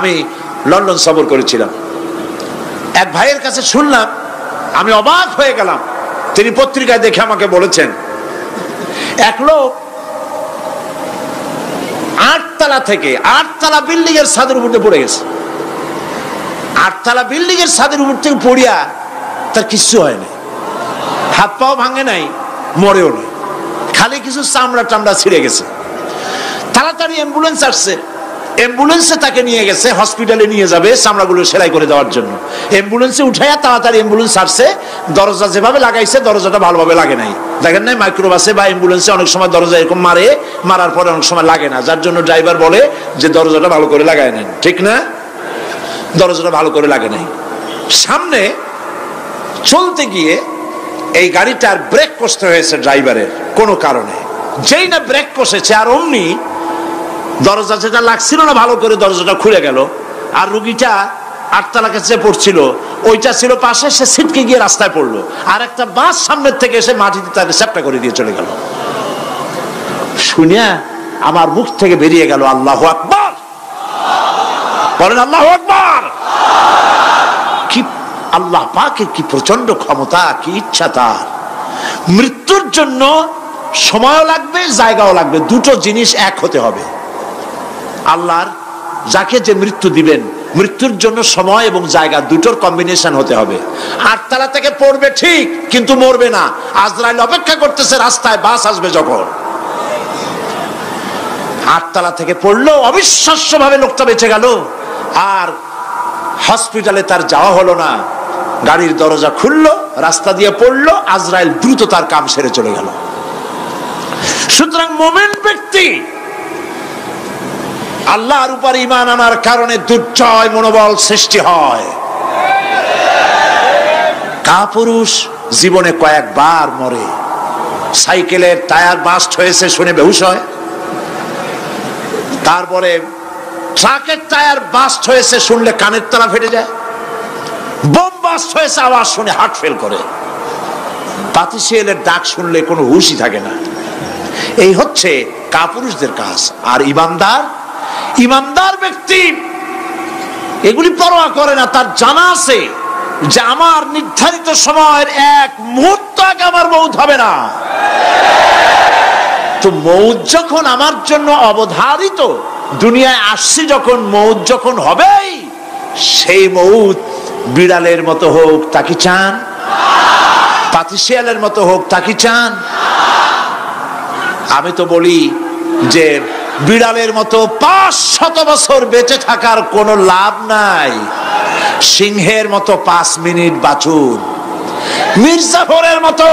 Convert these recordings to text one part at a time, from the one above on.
আমি লন্ডন সফর করেছিলাম। এক ভাইয়ের কাছে শুনলাম, আমি অবাক হয়ে গেলাম। তিনি পত্রিকায় দেখে আমাকে বলেছেন, এক লোক 8 তলা থেকে 8 তলা বিল্ডিং এর ছাদের উপর পড়ে গেছে। 8 তলা বিল্ডিং এর ছাদের উপর থেকে পড়িয়া তার কিচ্ছু হয় না, হাত পাও ভাঙে নাই, মরেও নাই, খালি কিছু চামড়া টামড়া ছিঁড়ে গেছে। তাড়াতাড়ি অ্যাম্বুলেন্স আসছে, অ্যাম্বুলেন্সে তাকে নিয়ে গেছে, হসপিটালে নিয়ে যাবে চামড়াগুলো সেলাই করে দেওয়ার জন্য। অ্যাম্বুলেন্সে উঠাইয়া তাড়াতাড়ি অ্যাম্বুলেন্স আসছে। দরজা যেভাবে লাগাইছে দরজাটা ভালোভাবে লাগে নাই। দেখেন নাই মাইক্রোবাসে বা অ্যাম্বুলেন্সে অনেক সময় দরজা এরকম মারার পরে অনেক সময় লাগে না, যার জন্য ড্রাইভার বলে যে দরজাটা ভালো করে লাগায় নেন, ঠিক না? দরজাটা ভালো করে লাগে নাই। সামনে চলতে গিয়ে এই গাড়িটার ব্রেক কষতে হয়েছে ড্রাইভারের কোনো কারণে। যেই না ব্রেক কষেছে আর অমনি দরজা যেটা লাগছিল না ভালো করে, দরজাটা খুলে গেল। আর রুগীটা 8 তলা কাছে পড়ছিল, ওইটা ছিল পাশে, সে ছিটকে গিয়ে রাস্তায় পড়লো। আর একটা বাস সামনের থেকে এসে মাটিতে তাকে চ্যাপ্টা করে দিয়ে চলে গেল। শুনিয়া আমার মুখ থেকে বেরিয়ে গেল আল্লাহু আকবার। বলেন আল্লাহু আকবার। কি আল্লাহ পাকের কি প্রচন্ড ক্ষমতা, কি ইচ্ছা তার। মৃত্যুর জন্য সময়ও লাগবে, জায়গাও লাগবে, দুটো জিনিস এক হতে হবে। আল্লাহর যাকে যে মৃত্যু দিবেন, মৃত্যুর জন্য সময় এবং জায়গা দুটোর কম্বিনেশন হতে হবে। 8 তলা থেকে পড়বে ঠিক, কিন্তু মরবে না। আজরাইল অপেক্ষা করতেছে রাস্তায়, বাস আসবে যখন। 8 তলা থেকে পড়লো, অবিশ্বাস্য ভাবে লোকটা বেঁচে গেল। আর হসপিটালে তার যাওয়া হলো না। গাড়ির দরজা খুললো, রাস্তা দিয়ে পড়লো, আজরাইল দ্রুত তার কাম সেরে চলে গেল। সুতরাং মুমিন ব্যক্তি আল্লাহর উপর ঈমান আনার কারণে দুর্জয় মনোবল সৃষ্টি হয়। কাপুরুষ জীবনে কয়েকবার মরে। সাইকেলের টায়ার বাস্ট হয়েছে শুনে বেহুশ হয়। তারপরে ট্রাকের টায়ার বাস্ট হয়েছে শুনলে কানের তলা ফেটে যায়। বোম বাস্ট হয়েছে আওয়াজ শুনে হার্ট ফেল করে। পাতিশিয়ালের ডাক শুনলে কোনো হুশই থাকে না। এই হচ্ছে কাপুরুষদের কাজ। আর ইমানদার ব্যক্তি এগুলি পরোয়া করে না। তার জানা আছে যে আমার নির্ধারিত সময়ের এক মুহূর্ত আগে আমার মউত হবে না। তো মউত যখন আমার জন্য অবধারিত, দুনিয়ায় আসছি যখন, মউত যখন হবেই, সেই মউত বিড়ালের মতো হোক তা কি চান? পাতিশিয়ালের মতো হোক তা কি চান? আমি তো বলি যে বিড়ালের মতো 500 বছর বেঁচে থাকার কোনো লাভ নাই। সিংহের মতো 5 মিনিট বাঁচুন। মির্জাফরের মতো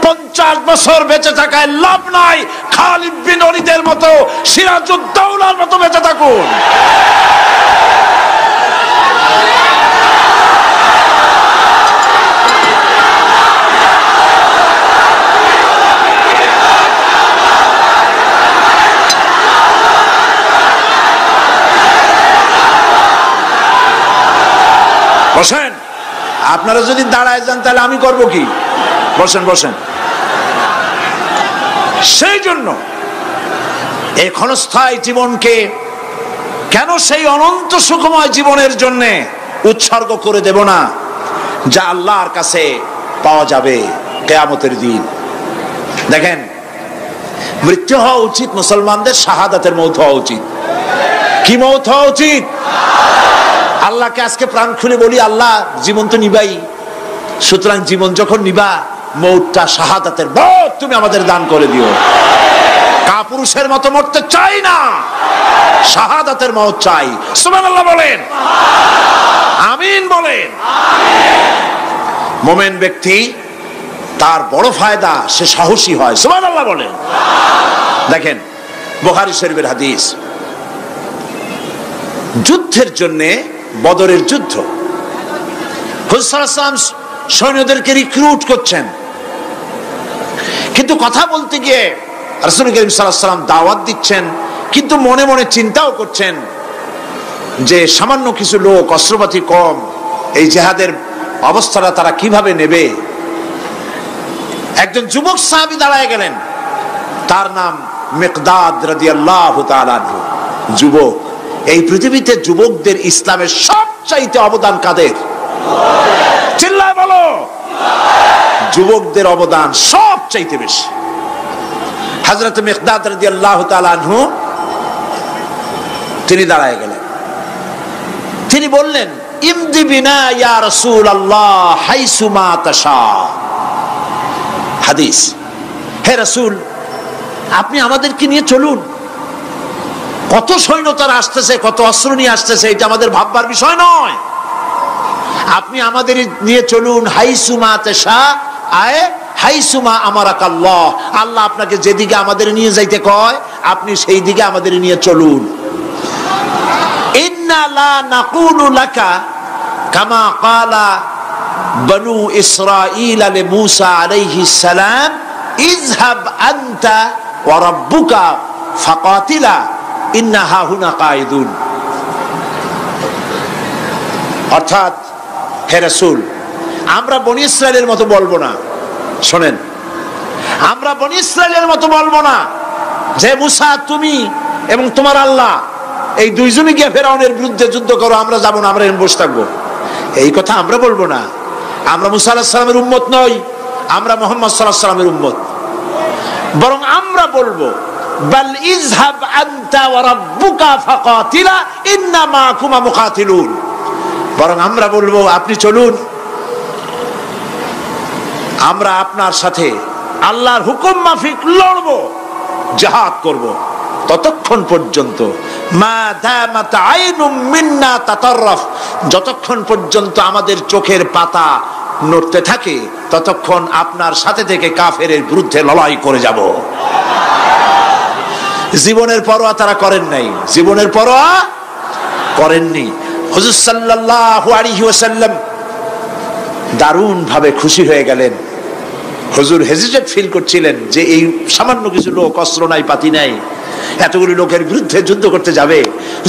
50 বছর বেঁচে থাকায় লাভ নাই। খালিদ বিন ওলীদের মতো, সিরাজউদ্দৌলার মতো বেঁচে থাকুন। বসেন, আপনারা যদি দাঁড়ায় যান তাহলে আমি করব কি? বসেন বসেন। সেই জন্য এই ক্ষণস্থায়ী জীবনকে কেন সেই অনন্ত সুখময় জীবনের জন্য উৎসর্গ করে দেব না, যা আল্লাহর কাছে পাওয়া যাবে কিয়ামতের দিন। দেখেন, মৃত্যু হওয়া উচিত মুসলমানদের, শাহাদাতের মৌত হওয়া উচিত। কি মৌত হওয়া উচিত? আল্লাহকে আজকে প্রাণ খুলে বলি, আল্লাহ জীবন তো নিবাই, সুতরাং জীবন যখন নিবা, মৌতটা শাহাদাতের মৌত তুমি আমাদের দান করে দিও। কাপুরুষের মতো মরতে চাই না, শাহাদাতের মৌত চাই। সুবহানাল্লাহ বলেন, আমিন বলেন। মুমিন ব্যক্তি তার বড় ফায়দা, সে সাহসী হয়। সুবহানাল্লাহ বলেন। দেখেন, বুখারী শরীফের হাদিস, যুদ্ধের জন্য, বদরের যুদ্ধ, হুজুর সাল্লাল্লাহু আলাইহি ওয়াসাল্লাম সৈন্যদেরকে রিক্রুট করছেন, কিন্তু কথা বলতে গিয়ে রাসূল করিম সাল্লাল্লাহু আলাইহি ওয়াসাল্লাম দাওয়াত দিচ্ছেন, কিন্তু মনে মনে চিন্তাও করছেন যে সামান্য কিছু লোক, অস্ত্রপাতি কম, এই জিহাদের অবস্থাটা তারা কিভাবে নেবে। একজন যুবক সাহাবী দাঁড়ায় গেলেন, তার নাম মিকদাদ রাদিয়াল্লাহু তাআলা আনহু। যুবক, এই পৃথিবীতে যুবকদের ইসলামের সবচাইতে অবদান কাদের? চিল্লায় বলো। যুবকদের অবদান সবচাইতে বেশি। হযরত মিকদাদ রাদিয়াল্লাহু তাআলা আনহু তিনি দাঁড়ায় গেলেন, তিনি বললেন, ইমদি বিনা ইয়া রাসূলুল্লাহ হাইসু মা তাশা। হাদিস, হে রাসূল, আপনি আমাদেরকে নিয়ে চলুন। কত সৈন্য তারা আসতেছে, কত অস্ত্র নিয়ে আসতেছে, এটা আমাদের ভাববার বিষয় নয়। আপনি আমাদের নিয়ে চলুন। হাইসু মা তাশা আয় হাইসু মা আমারাকাল্লাহ, আল্লাহ আপনাকে যেদিকে আমাদের নিয়ে যাইতে কয় আপনি সেই দিকে আমাদের নিয়ে চলুন। ইন্না লা নাকুলু লাকা কামা ক্বালা বনু ইসরাঈল লি মূসা আলাইহিস সালাম ইযহাব আনতা ওয়া রাব্বুকা ফাকাতিলা ইন্না হাহুনা কাঈদুন। অর্থাৎ, হে রাসূল, আমরা বনি ইসরাইলের মতো বলবো না। শোনেন, আমরা বনি ইসরাইলের মতো বলবো না যে মূসা তুমি এবং তোমার আল্লাহ এই দুইজনে গিয়ে ফেরাউনের বিরুদ্ধে যুদ্ধ করো, আমরা যাবো না, আমরা বসে থাকবো। এই কথা আমরা বলবো না। আমরা মূসা আলাইহিস সালামের উম্মত নই, আমরা মুহাম্মদ সাল্লাল্লাহু আলাইহি ওয়াসাল্লামের উম্মত। বরং আমরা বলবো বাল ইযহাব আনতা ওয়া রাব্বুকা ফাকাতিলা ইন্না মাকুমা মুকাতিলুন। বরং আমরা বলবো আপনি চলুন, আমরা আপনার সাথে আল্লাহর হুকুম মাফিক লড়বো, জিহাদ করব। ততক্ষণ পর্যন্ত মা দামাত আইনুম মিন্না তাতাররাফ, যতক্ষণ পর্যন্ত আমাদের চোখের পাতা নড়তে থাকে ততক্ষণ আপনার সাথে থেকে কাফেরের বিরুদ্ধে লড়াই করে যাব। জীবনের পরোয়া তারা করেন নাই, জীবনের পরোয়া করেননি। হুজুর সাল্লাল্লাহু আলাইহি ওয়াসাল্লাম দারুণ ভাবে খুশি হয়ে গেলেন। হুজুর হেজিটেট ফিল করছিলেন যে এই সামান্য কিছু লোক, অস্ত্র নাই, পাতি নাই, এতগুলি লোকের বিরুদ্ধে যুদ্ধ করতে যাবে।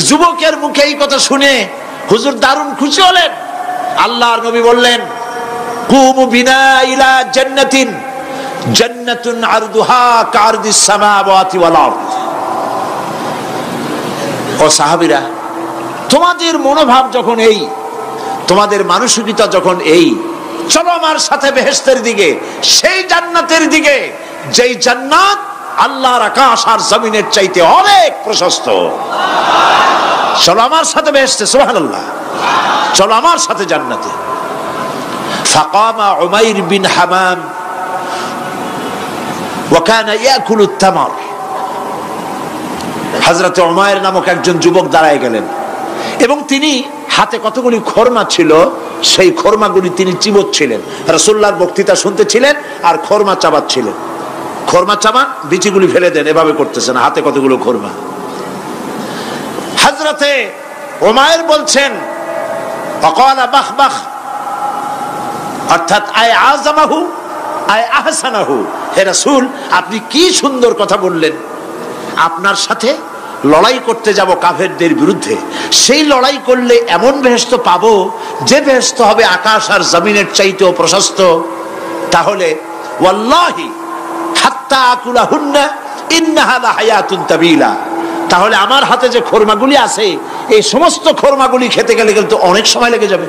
যুবকের মুখে এই কথা শুনে হুজুর দারুণ খুশি হলেন। আল্লাহর নবী বললেন, কুমু বিনা ইলা জান্নাতিন জান্নাতুন আরদুহা কারদিস সামাওয়াতি ওয়াল আরদ। ও সাহাবীরা, তোমাদের মনোভাব যখন এই, তোমাদের মানসিকতা যখন এই, চলো আমার সাথে বেহেশতের দিকে, সেই জান্নাতের দিকে যেই জান্নাত আল্লাহর আকাশ আর জমিনের চাইতে অনেক প্রশস্ত। চলো আমার সাথে বেহেশতে, সুবহানাল্লাহ, চলো আমার সাথে জান্নাতে। ফাকামা উমাইর বিন হামাম ওয়া কানা ইয়াকুলু তামার। হযরত উমাইর নামক একজন যুবক দাঁড়ায় গেলেন এবং তিনি হাতে কতগুলি খরমা ছিল, সেই খরমাগুলি তিনি চিবোচ্ছিলেন। রাসূলুল্লাহর বক্তৃতা শুনতেছিলেন আর খরমা চাবাচ্ছিলেন। খরমা চাবান, বিচিগুলি ফেলে দেন, এভাবে করতেছেন, হাতে কতগুলো খরমা। হযরতে উমাইর বলছেন, ওয়াকালা বাহ বাহ, অর্থাৎ আয় আযমাহু আয় আহসানাহু, হে রাসূল আপনি কি সুন্দর কথা বললেন। আপনার সাথে লড়াই করতে যাব কাফেরদের বিরুদ্ধে, সেই লড়াই করলে এমন বেহেশত পাবো যে বেহেশত হবে আকাশ আর জমিনের চাইতেও প্রশস্ত। তাহলে ওয়াল্লাহি হাত্তা আকুলাহুন্না ইন্নাহা লাহায়াতুন তাবিলা, তাহলে আমার হাতে যে খরমাগুলি আছে এই সমস্ত খরমাগুলি খেতে গেলে কিন্তু অনেক সময় লেগে যাবে।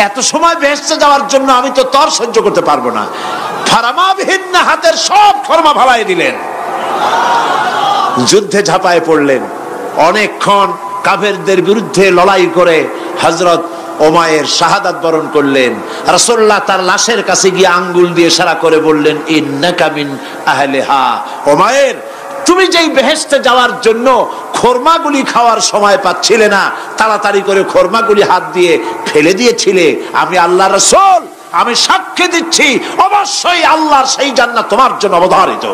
এত সময় বেহেশতে যাওয়ার জন্য আমি তো তর সহ্য করতে পারবো না। ফারামাবিহিন্না, হাতের সব খরমা ফালাই দিলেন, যুদ্ধে ঝাঁপায় পড়লেন। অনেকক্ষণ কাফেরদের বিরুদ্ধে লড়াই করে হযরত উমাইর শাহাদাত বরণ করলেন। রাসূলুল্লাহ তার লাশের কাছে গিয়ে আঙ্গুল দিয়ে ইশারা করে বললেন, ইন্নাকা মিন আহলিহা। উমাইর, তুমি যেই বেহেশতে যাওয়ার জন্য খরমাগুলি খাওয়ার সময় পাচ্ছিলে না, তাড়াতাড়ি করে খরমাগুলি হাত দিয়ে ফেলে দিয়েছিলে, আমি আল্লাহর রাসূল, আমি সাক্ষ্য দিচ্ছি অবশ্যই আল্লাহর সেই জান্নাত তোমার জন্য অবধারিত।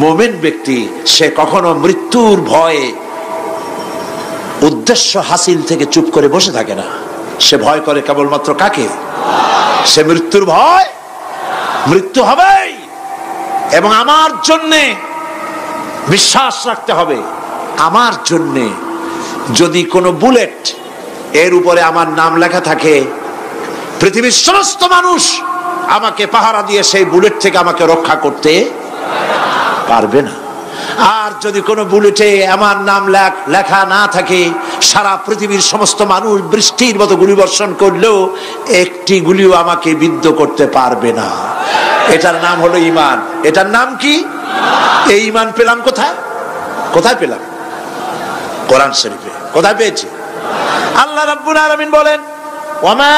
মুমিন ব্যক্তি সে কখনো মৃত্যুর ভয়ে উদ্দেশ্য হাসিল থেকে চুপ করে বসে থাকে না। সে ভয় করে কেবলমাত্র কাকে? সে মৃত্যুর ভয়, মৃত্যু হবেই এবং আমার জন্যে বিশ্বাস রাখতে হবে, আমার জন্যে যদি কোনো বুলেট এর উপরে আমার নাম লেখা থাকে, পৃথিবীর সমস্ত মানুষ আমাকে পাহারা দিয়ে সেই বুলেট থেকে আমাকে রক্ষা করতে পারবে না। আর যদি কোনো বুলেটে আমার নাম লেখা না থাকে, সারা পৃথিবীর সমস্ত মানুষ বৃষ্টির মতো গুলি বর্ষণ করলেও একটি গুলিও আমাকে বিদ্ধ করতে পারবে না। এটার নাম হলো ঈমান। এটার নাম কি? এই ঈমান পেলাম কোথায়? কোথায় পেলাম? কোরআন শরীফে। কোথায় পেয়েছি? আল্লাহ রাব্বুল আলামিন বলেন, ওয়ামা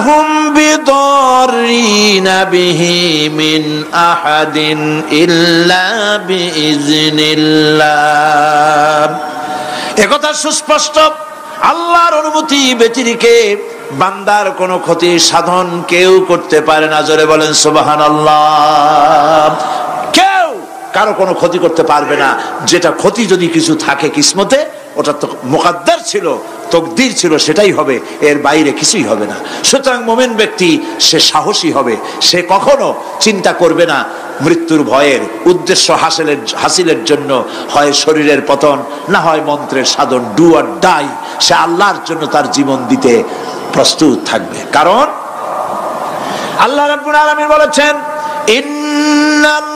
হুম বিদরিনা বিহি মিন আহাদিন ইল্লা বিইজনিল্লাহ। একথা সুস্পষ্ট, আল্লাহর অনুমতি ব্যতিরেকে বান্দার কোনো ক্ষতি সাধন কেউ করতে পারে না। জোরে বলেন সুবহানাল্লাহ। কেউ কারো কোনো ক্ষতি করতে পারবে না। যেটা ক্ষতি যদি কিছু থাকে কিসমতে, ওটা তো মুকদ্দার ছিল, তকদির ছিল, সেটাই হবে, এর বাইরে কিছুই হবে না। সুতরাং মুমিন ব্যক্তি সে সাহসী হবে, সে কখনো চিন্তা করবে না মৃত্যুর ভয়ের। উদ্দেশ্য হাসিলের জন্য হয় শরীরের পতন, না হয় মন্ত্রের সাধন, ডু অর ডাই। সে আল্লাহর জন্য তার জীবন দিতে প্রস্তুত থাকবে। কারণ আল্লাহ রাব্বুল আলামিন বলেছেন, ইন্নাল্লাহা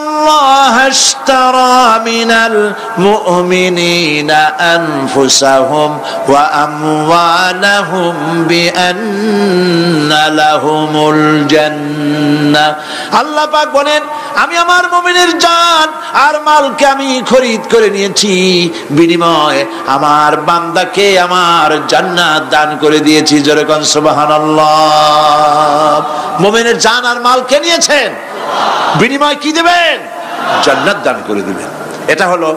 আশতারা মিনাল মুমিনিনা আনফুসাহুম ওয়া আমওয়ালাহুম বিআন্না লাহুমুল জান্নাহ। আল্লাহ পাক বলেন, আমি আমার মুমিনের জান আর মালকে আমি খরিদ করে নিয়েছি, বিনিময়ে আমার বান্দাকে আমার জান্নাত দান করে দিয়েছি। জোরে কোন সুবহানাল্লাহ। মুমিনের জান আর মালকে নিয়েছেন, বিনিময় কি দিবেন? জান্নাত দান করে দিবেন। এটা হলো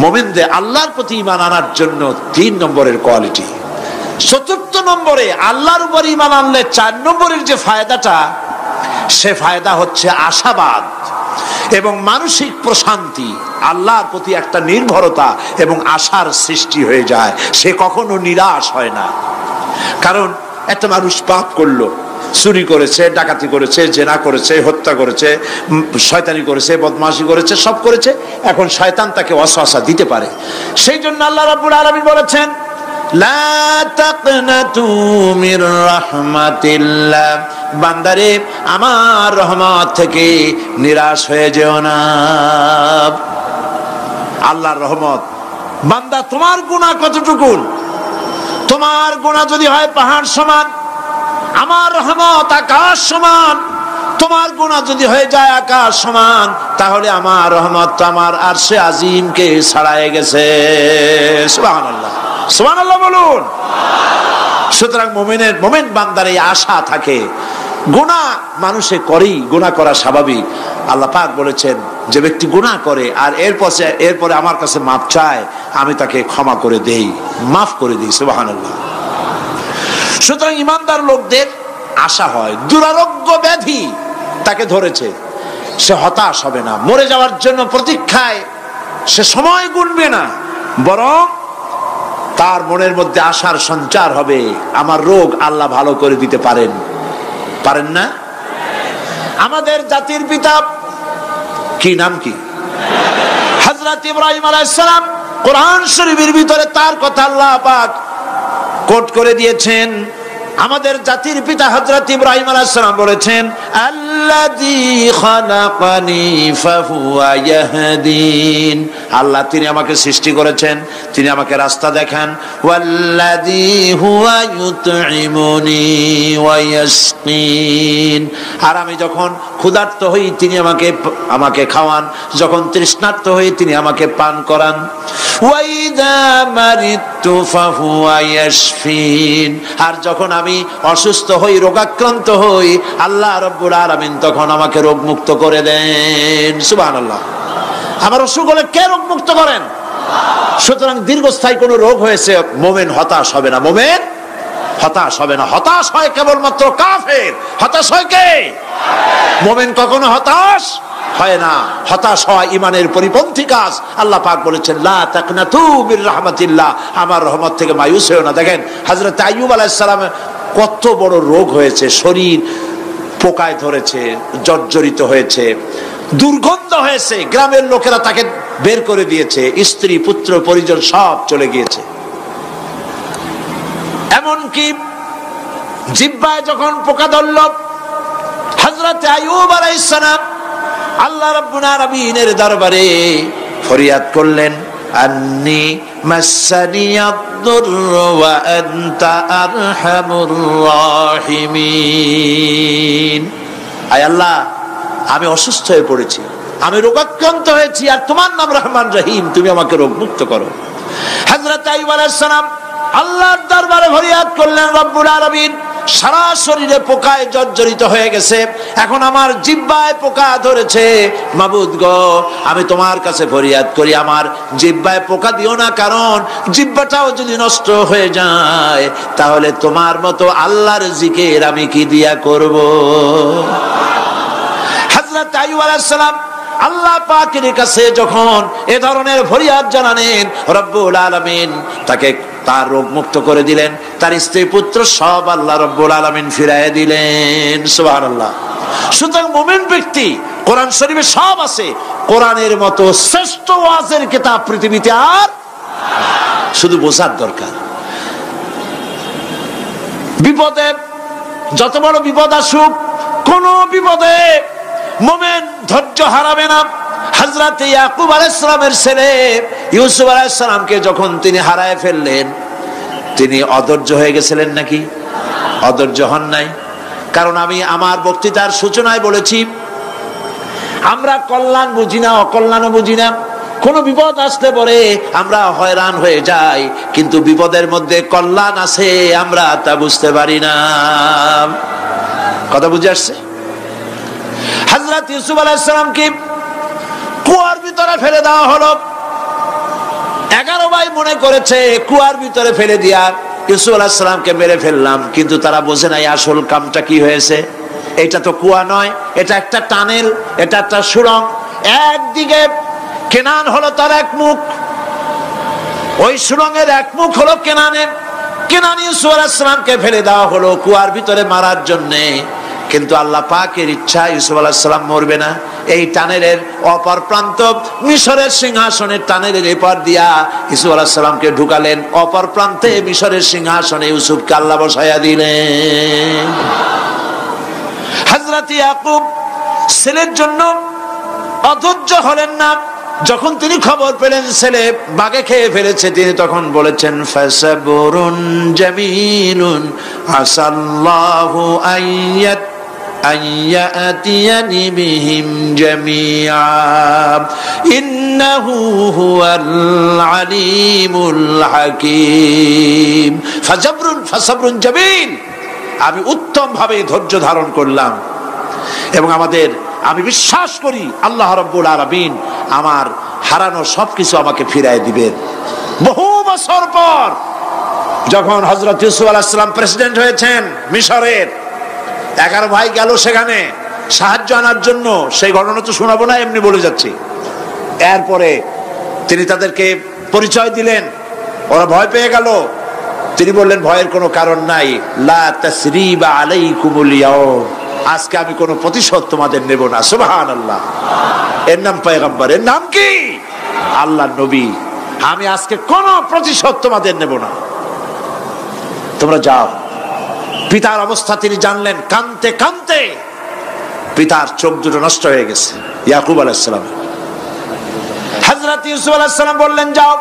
মুমিনদের আল্লাহর প্রতি ঈমান আনার জন্য 3 নম্বরের কোয়ালিটি। 4th নম্বরে আল্লাহর উপর ঈমান আনলে 4 নম্বরের যে ফায়দাটা, সে ফায়দা হচ্ছে আশাবাদ এবং মানসিক প্রশান্তি। আল্লাহর প্রতি একটা নির্ভরতা এবং আশার সৃষ্টি হয়ে যায়, সে কখনো নিরাশ হয় না। কারণ একটা মানুষ পাপ করলো, চুরি করেছে, ডাকাতি করেছে, জেনা করেছে, হত্যা করেছে, শয়তানি করেছে, বদমাশি করেছে, সব করেছে। এখন শয়তান তাকে ওয়াসওয়াসা দিতে পারে। সেই জন্য আল্লাহ রাব্বুল আলামিন বলেছেন, লা তাকনাতু মির রাহমাতিল্লাহ, বান্দারে আমার রহমত থেকে নিরাশ হয়ে যেও না। আল্লাহর রহমত, বান্দা তোমার গুনাহ কতটুকু? তোমার গুনাহ যদি হয় পাহাড় সমান, আমার রহমত আকাশ সমান। তোমার গুনাহ যদি হয়ে যায় আকাশ সমান, তাহলে আমার রহমত তো আমার আরশে আজিমকে ছাড়ায় গেছে। সুবহানাল্লাহ, সুবহানাল্লাহ বলুন। সুতরাং মুমিন বান্দার এই আশা থাকে। গুনাহ মানুষে করেই, গুনাহ করা স্বাভাবিক। আল্লাহ পাক বলেছেন, যে ব্যক্তি গুনাহ করে আর এরপরে আমার কাছে মাফ চায়, আমি তাকে ক্ষমা করে দেই, মাফ করে দিই। সুবহানাল্লাহ। সুতরাং ইমানদার লোকদের আশা হয়, দুরারোগ্য ব্যাধি তাকে ধরেছে, সে হতাশ হবে না, মরে যাওয়ার জন্য প্রতীক্ষায় সে সময় গুনবে না, বরং তার মনের মধ্যে আশার সঞ্চার হবে, আমার রোগ আল্লাহ ভালো করে দিতে পারেন। পারেন না? আমাদের জাতির পিতা কি নাম কি? হযরত ইব্রাহিম আলাইহিস সালাম। কোরআন শরীফের ভিতরে তার কথা আল্লাহ পাক কোট করে দিয়েছেন। আমাদের জাতির পিতা হযরত ইব্রাহিম আলাইহিস সালাম বলেছেন, আল্লাযী খালাকানি ফাহুয়া ইয়াহদিন। আল্লাহ তিনি আমাকে সৃষ্টি করেছেন, তিনি আমাকে রাস্তা দেখান। ওয়াল্লাযী হুয়া ইউতঈমুনি ওয়া ইয়াসকিন। আর আমি যখন ক্ষুধার্ত হই তিনি আমাকে খাওয়ান, যখন তৃষ্ণার্ত হই তিনি আমাকে পান করান। ওয়া ইযা মারিতু ফাহুয়া ইয়াশফিন। আর যখন আমি অসুস্থ হই, রোগাক্রান্ত হই, আল্লাহ রাব্বুল আলামিন তখন আমাকে রোগ মুক্ত করে দেন। সুবহানাল্লাহ। আমার অসুখ হলে কে রোগ মুক্ত করেন? সুতরাং দীর্ঘস্থায়ী কোনো রোগ হয়েছে, মুমিন হতাশ হবে না, মুমিন হতাশ হবে না। হতাশ হয় কেবলমাত্র কাফের। হতাশ হয় কে? মুমিন কখনো হতাশ হয় না। হতাশ হওয়া ইমানের পরিপন্থী কাজ। আল্লাহ পাক বলেছেন, লা তাকনাতু মির রাহমাতিল্লাহ, আমার রহমত থেকে মায়ুস হয়ো না। দেখেন হযরত আইয়ুব আলাইহিস সালাম কত বড় রোগ হয়েছে, শরীর পোকায় ধরেছে, জর্জরিত হয়েছে, দুর্গন্ধ হয়েছে, গ্রামের লোকেরা তাকে বের করে দিয়েছে, স্ত্রী পুত্র পরিজন সব চলে গিয়েছে। এমনকি জিহ্বায় যখন পোকা ধরল, হযরত আইয়ুব আলাইহিস সালাম আল্লাহ রাব্বুল আলামিনের দরবারে ফরিয়াদ করলেন, আন্নি মাসানিয়াদ-দুররু ওয়া আনতা আরহামুর রাহিমিন। আয় আল্লাহ, আমি অসুস্থ হয়ে পড়েছি, আমি রোগাক্রান্ত হয়েছি, আর তোমার নাম রহমান রহিম, তুমি আমাকে রোগ মুক্ত করো। হযরত আইয়ুব আলাইহিস সালাম আল্লাহর দরবারে ফরিয়াদ করলেন, রব্বুল আলামিন, সারা শরীরে পোকায় জর্জরিত হয়ে গেছে, এখন আমার জিহ্বায় পোকা ধরেছে, মাবুদ গো, আমি তোমার কাছে ফরিয়াদ করি, আমার জিহ্বায় পোকা দিও না, কারণ জিহ্বাটাও যদি নষ্ট হয়ে যায় তাহলে তোমার মতো আল্লাহর জিকির আমি কি দিয়া করব। হযরত আইয়ুব আলাইহিস সালাম আল্লাহ পাকের কাছে যখন এ ধরনের ফরিয়াদ জানালেন, রব্বুল আলামিন তাকে তার রোগ মুক্ত করে দিলেন, তার স্ত্রী পুত্র সব আল্লাহ রব্বুল আলামিন ফিরাইয়া দিলেন। সুবহানাল্লাহ। সুতরাং মুমিন ব্যক্তি, কোরআন শরীফে সব আছে, কোরআনের মতো শ্রেষ্ঠ ওয়াজের কিতাব পৃথিবীতে আর শুধু বোঝার দরকার। বিপদে, যত বড় বিপদ আসুক, কোন বিপদে মুমিন ধৈর্য হারাবে না। হযরত ইয়াকুব আলাইহিস সালামের ছেলে ইউসুফ আলাইহিস সালামকে যখন তিনি হারায় ফেললেন, তিনি অধৈর্য হয়ে গেছিলেন নাকি? অধৈর্য হন নাই। কারণ আমি আমার বক্তৃতার সূচনায় বলেছি, আমরা কল্যাণ বুঝি না, অকল্যাণও বুঝি না। কোন বিপদ আসলে পরে আমরা হয়রান হয়ে যাই, কিন্তু বিপদের মধ্যে কল্যাণ আছে আমরা তা বুঝতে পারি না। কথা বুঝে আসছে? হযরত ইউসুফ আলাইহিস সালামকে কুয়ার ভিতরে ফেলে দেওয়া হলো। 11 ভাই মনে করেছে কুয়ার ভিতরে ফেলে দিয়া ইউসুফ আলাইহিস সালামকে মেরে ফেললাম, কিন্তু তারা বোঝে নাই আসল কামটা কি হয়েছে। এটা তো কুয়া নয়, এটা একটা টানেল, এটা একটা সুড়ঙ্গ। একদিকে কেনান হলো তার এক মুখ, ওই সুড়ঙ্গের এক মুখ হলো কেনানের। কেনান ইউসুফ আলাইহিস সালামকে ফেলে দেওয়া হলো কুয়ার ভিতরে মারার জন্যে, কিন্তু আল্লাহ পাকের ইচ্ছা ইউসুফ আলাইহিস সালাম মরবে না। এই টানেলের অপর প্রান্ত মিশরের সিংহাসনের টানেলের এপার দিয়া ইউসুফ আলাইহিস সালামকে ঢুকালেন, অপর প্রান্তে মিশরের সিংহাসনে ইউসুফকে আল্লাহ বসায়া দিলেন। হযরত ইয়াকুব ছেলের জন্য অধৈর্য হলেন না। যখন তিনি খবর পেলেন ছেলে বাঘে খেয়ে ফেলেছে, তিনি তখন বলেছেন, ফাসাবুরুন জামিলুন আসাল্লাহু আইয়াতিয়ানি বিহিম জামিআ ইন্নাহু হুয়াল আলিমুল হাকীম। ফাসাবরুন জামিল, আমি উত্তম ভাবে ধৈর্য ধারণ করলাম, এবং আমি বিশ্বাস করি আল্লাহ রাব্বুল আলামিন আমার হারানো সবকিছু আমাকে ফিরাই দিবেন। বহু বছর পর যখন হযরত ইউসুফ আলাইহিস সালাম প্রেসিডেন্ট হয়েছেন মিশরের, 11 ভাই গেল সেখানে সাহায্য আনার জন্য। সেই ঘটনা তো শোনাবো না, এমনি বলে যাচ্ছি। এরপরে তিনি তাদেরকে পরিচয় দিলেন, ওরা ভয় পেয়ে গেল। তিনি বললেন, ভয়ের কোনো কারণ নাই, লা তাসরিবা আলাইকুমুল ইয়াউম, আজকে আমি কোনো প্রতিশোধ তোমাদের নেব না। সুবহানাল্লাহ। এর নাম পয়গম্বর, এর নাম কি? আল্লাহর নবী। আমি আজকে কোনো প্রতিশোধ তোমাদের নেব না, তোমরা যাও। পিতার অবস্থা তিনি জানলেন, কাঁদতে কাঁদতে পিতার চোখ দুটো নষ্ট হয়ে গেছে ইয়াকুব আলাইহিস সালাম। হযরত ইউসুফ আলাইহিস সালাম বললেন, যাও।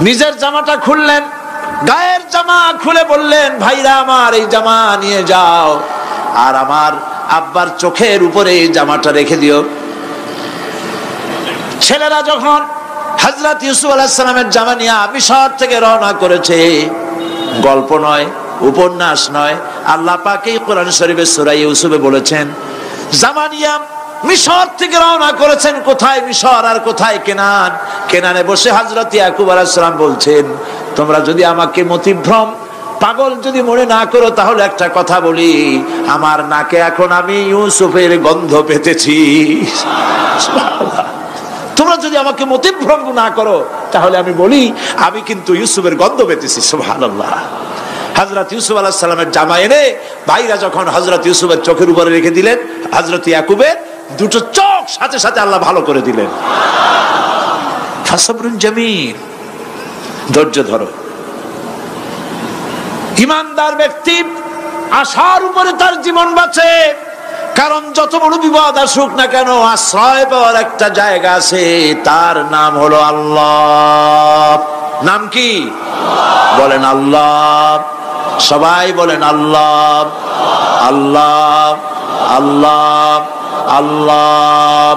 নিজের জামাটা খুললেন, গায়ের জামা খুলে বললেন, ভাইরা আমার, এই জামা নিয়ে যাও, আর আমার আব্বার চোখের উপরে এই জামাটা রেখে দিও। ছেলেরা যখন হযরত ইউসুফ আলাইহিস সালামের জামা নিয়ে মিশর থেকে রওনা করেছে, গল্প নয়, উপন্যাস নয়, আল্লাহ পাক এই কোরআন শরীফে সূরা ইউসুফে বলেছেন, জামা নিয়ে মিশর থেকে রওনা করেছেন। কোথায় মিশর আর কোথায় কেনান? কেনানে বসে হযরত ইয়াকুব আলাইহিস সালাম বলছেন, তোমরা যদি আমাকে মতিভ্রম পাগল যদি মনে না করো, তাহলে একটা কথা বলি, আমার নাকে এখন আমি ইউসুফের গন্ধ পেতেছি। তোমরা যদি আমাকে মতিভ্রম না করো, তাহলে আমি বলি, আমি কিন্তু ইউসুফের গন্ধ পেতেছি। সুবহানাল্লাহ। হযরত ইউসুফ আলাইহিস সালামের জামা এনে ভাইরা যখন হযরত ইউসুফের চোখের উপরে রেখে দিলেন, হযরত ইয়াকুবের দুটো চোখ সাথে সাথে আল্লাহ ভালো করে দিলেন। ফাসাবরুন জামিল, ধৈর্য ধরো। ইমানদার ব্যক্তি আশার উপরে তার জীবন বাঁচে, কারণ যত বড় বিপদ আসুক না কেন, আশ্রয় পাওয়ার একটা জায়গা আছে, তার নাম হলো আল্লাহ। নাম কি? বলেন আল্লাহ। সবাই বলেন আল্লাহ আল্লাহ আল্লাহ আল্লাহ।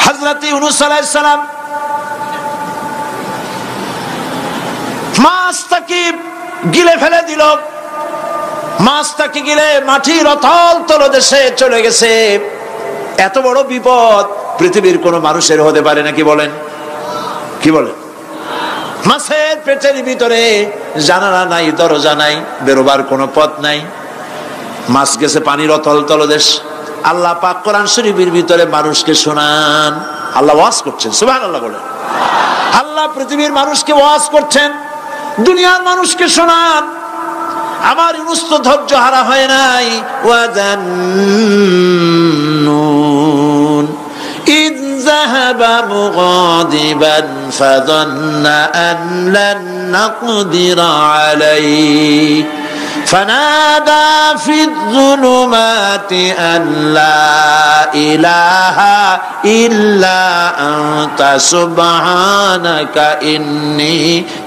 হযরত ইউনূস আলাইহিস সালাম মাছটাকে গিলে ফেলে দিল, মাছটাকে গিলে মাটির অতল তলদেশে চলে গেছে। এত বড় বিপদ পৃথিবীর কোন মানুষের হতে পারে নাকি? বলেন, কি বলেন? মাছের পেটের ভিতরে জানালা নাই, দরজা নাই, বেরোবার কোনো পথ নাই, মাছ গেছে পানির অতল তলদেশ। আল্লাহ পাক কোরআন শরীফের ভিতরে মানুষকে শোনান, আল্লাহ ওয়াজ করছেন, সুবহানাল্লাহ বলেন। আল্লাহ পৃথিবীর মানুষকে ওয়াজ করছেন, দুনিয়ার মানুষকে শোনান। আমার ইউনূস তো ধৈর্য হারা হয় নাই। ওয়াজান্নুন ইয যাহাবা মুগাদিবান ফাযান্না আন লান নাকদিরা আলাইহি ফানাদা ফিয-যুলুমাতি আন লা ইলাহা ইল্লা আনতা সুবহানাকা ইন্নী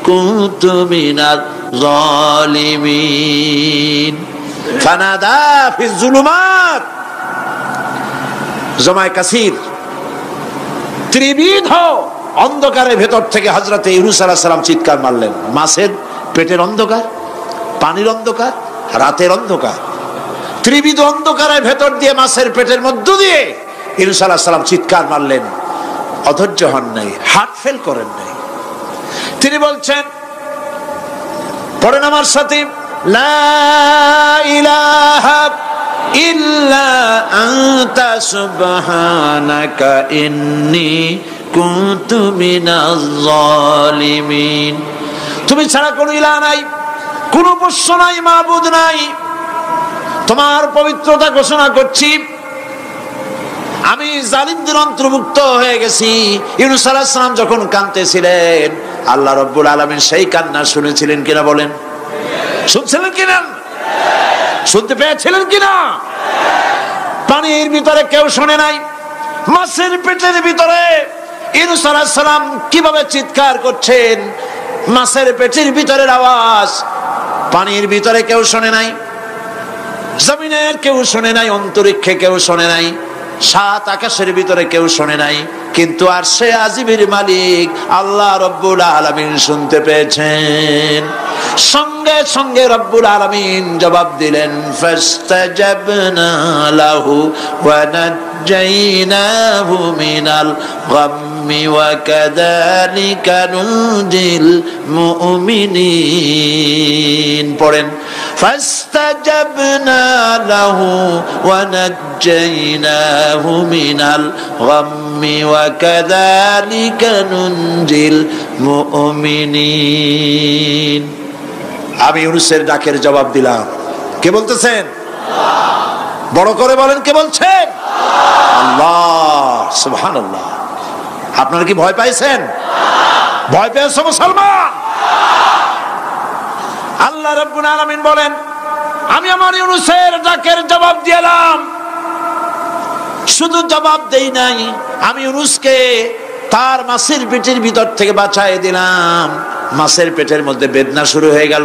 কুনতু মিনাজ জালিমিন। ফানাদা ফিয-যুলুমাত, জমায়ে কাসির, ত্রিবিধ অন্ধকারের ভেতর থেকে হযরত ইউনূস আলাইহিস সালাম চিৎকার মারলেন। মাছের পেটের অন্ধকার, পানির অন্ধকার, রাতের অন্ধকার, ত্রিবিধ অন্ধকারের ভেতর দিয়ে মাছের পেটের মধ্য দিয়ে ইউনূস আলাইহিস সালাম চিৎকার মারলেন। অধৈর্য হন নাই, হার্ট ফেল করেন নাই। তিনি বলছেন, পড়েন আমার সাথে, লা ইলাহা ইল্লা আনতা সুবহানাকা ইন্নী কুনতু মিনাজ জালিমিন। তুমি ছাড়া কোনো ইলাহ নাই, কোনো উপাস্য নাই, মাবুদ নাই, তোমার পবিত্রতা ঘোষণা করছি, আমি জালিমদের অন্তর্ভুক্ত হয়ে গেছি। ইউনূস আলাইহিস সালাম যখন কাঁদতেছিলেন, আল্লাহ রাব্বুল আলামিন সেই কান্না শুনেছিলেন কিনা? বলেন, শুনছিলেন কিনা? শুনতে পেয়েছিলেন কিনা? পানির ভিতরে কেউ শোনে নাই, মাছের পেটের ভিতরে ইউনূস আলাইহিস সালাম কিভাবে চিৎকার করছেন, মাছের পেটের ভিতরের আওয়াজ পানির ভিতরে কেউ শোনে নাই, জমিনের কেউ শোনে নাই, অন্তরিক্ষে কেউ শোনে নাই, সাত আকাশের ভিতরে কেউ শোনে নাই, কিন্তু আরশে আজিমের মালিক আল্লাহ রব্বুল আলামিন শুনতে পেয়েছেন। সঙ্গে সঙ্গে রব্বুল আলামিন জবাব দিলেন, ফাস্তাজাবনা লাহু ওয়া নাজ্জাইনাহু মিনাল গাম্মি ওয়া কাযালিকা নুনজিল মুমিনিন। পড়েন, ফাস্তাজাবনা লাহু ওয়া নাজ্জাইনাহু মিনাল গাম্মি ওয়া কাযালিকা নুনজিল মুমিনিন। আমি ইউনূসের ডাকের জবাব দিলাম। কে বলতেছেন? বড় করে বলেন, কে বলছেন? আল্লাহ, সুবহানাল্লাহ। আপনারা কি ভয় পাইছেন? ভয় পেয়েছো মুসলমান? আল্লাহ রাব্বুল আলামিন বলেন, আমি আমার ইউনূসের ডাকের জবাব দিলাম। শুধু জবাব দেই নাই, আমি ইউনূসকে তার মাছের পেটের ভিতর থেকে বাঁচায় দিলাম। মাছের পেটের মধ্যে বেদনা শুরু হয়ে গেল,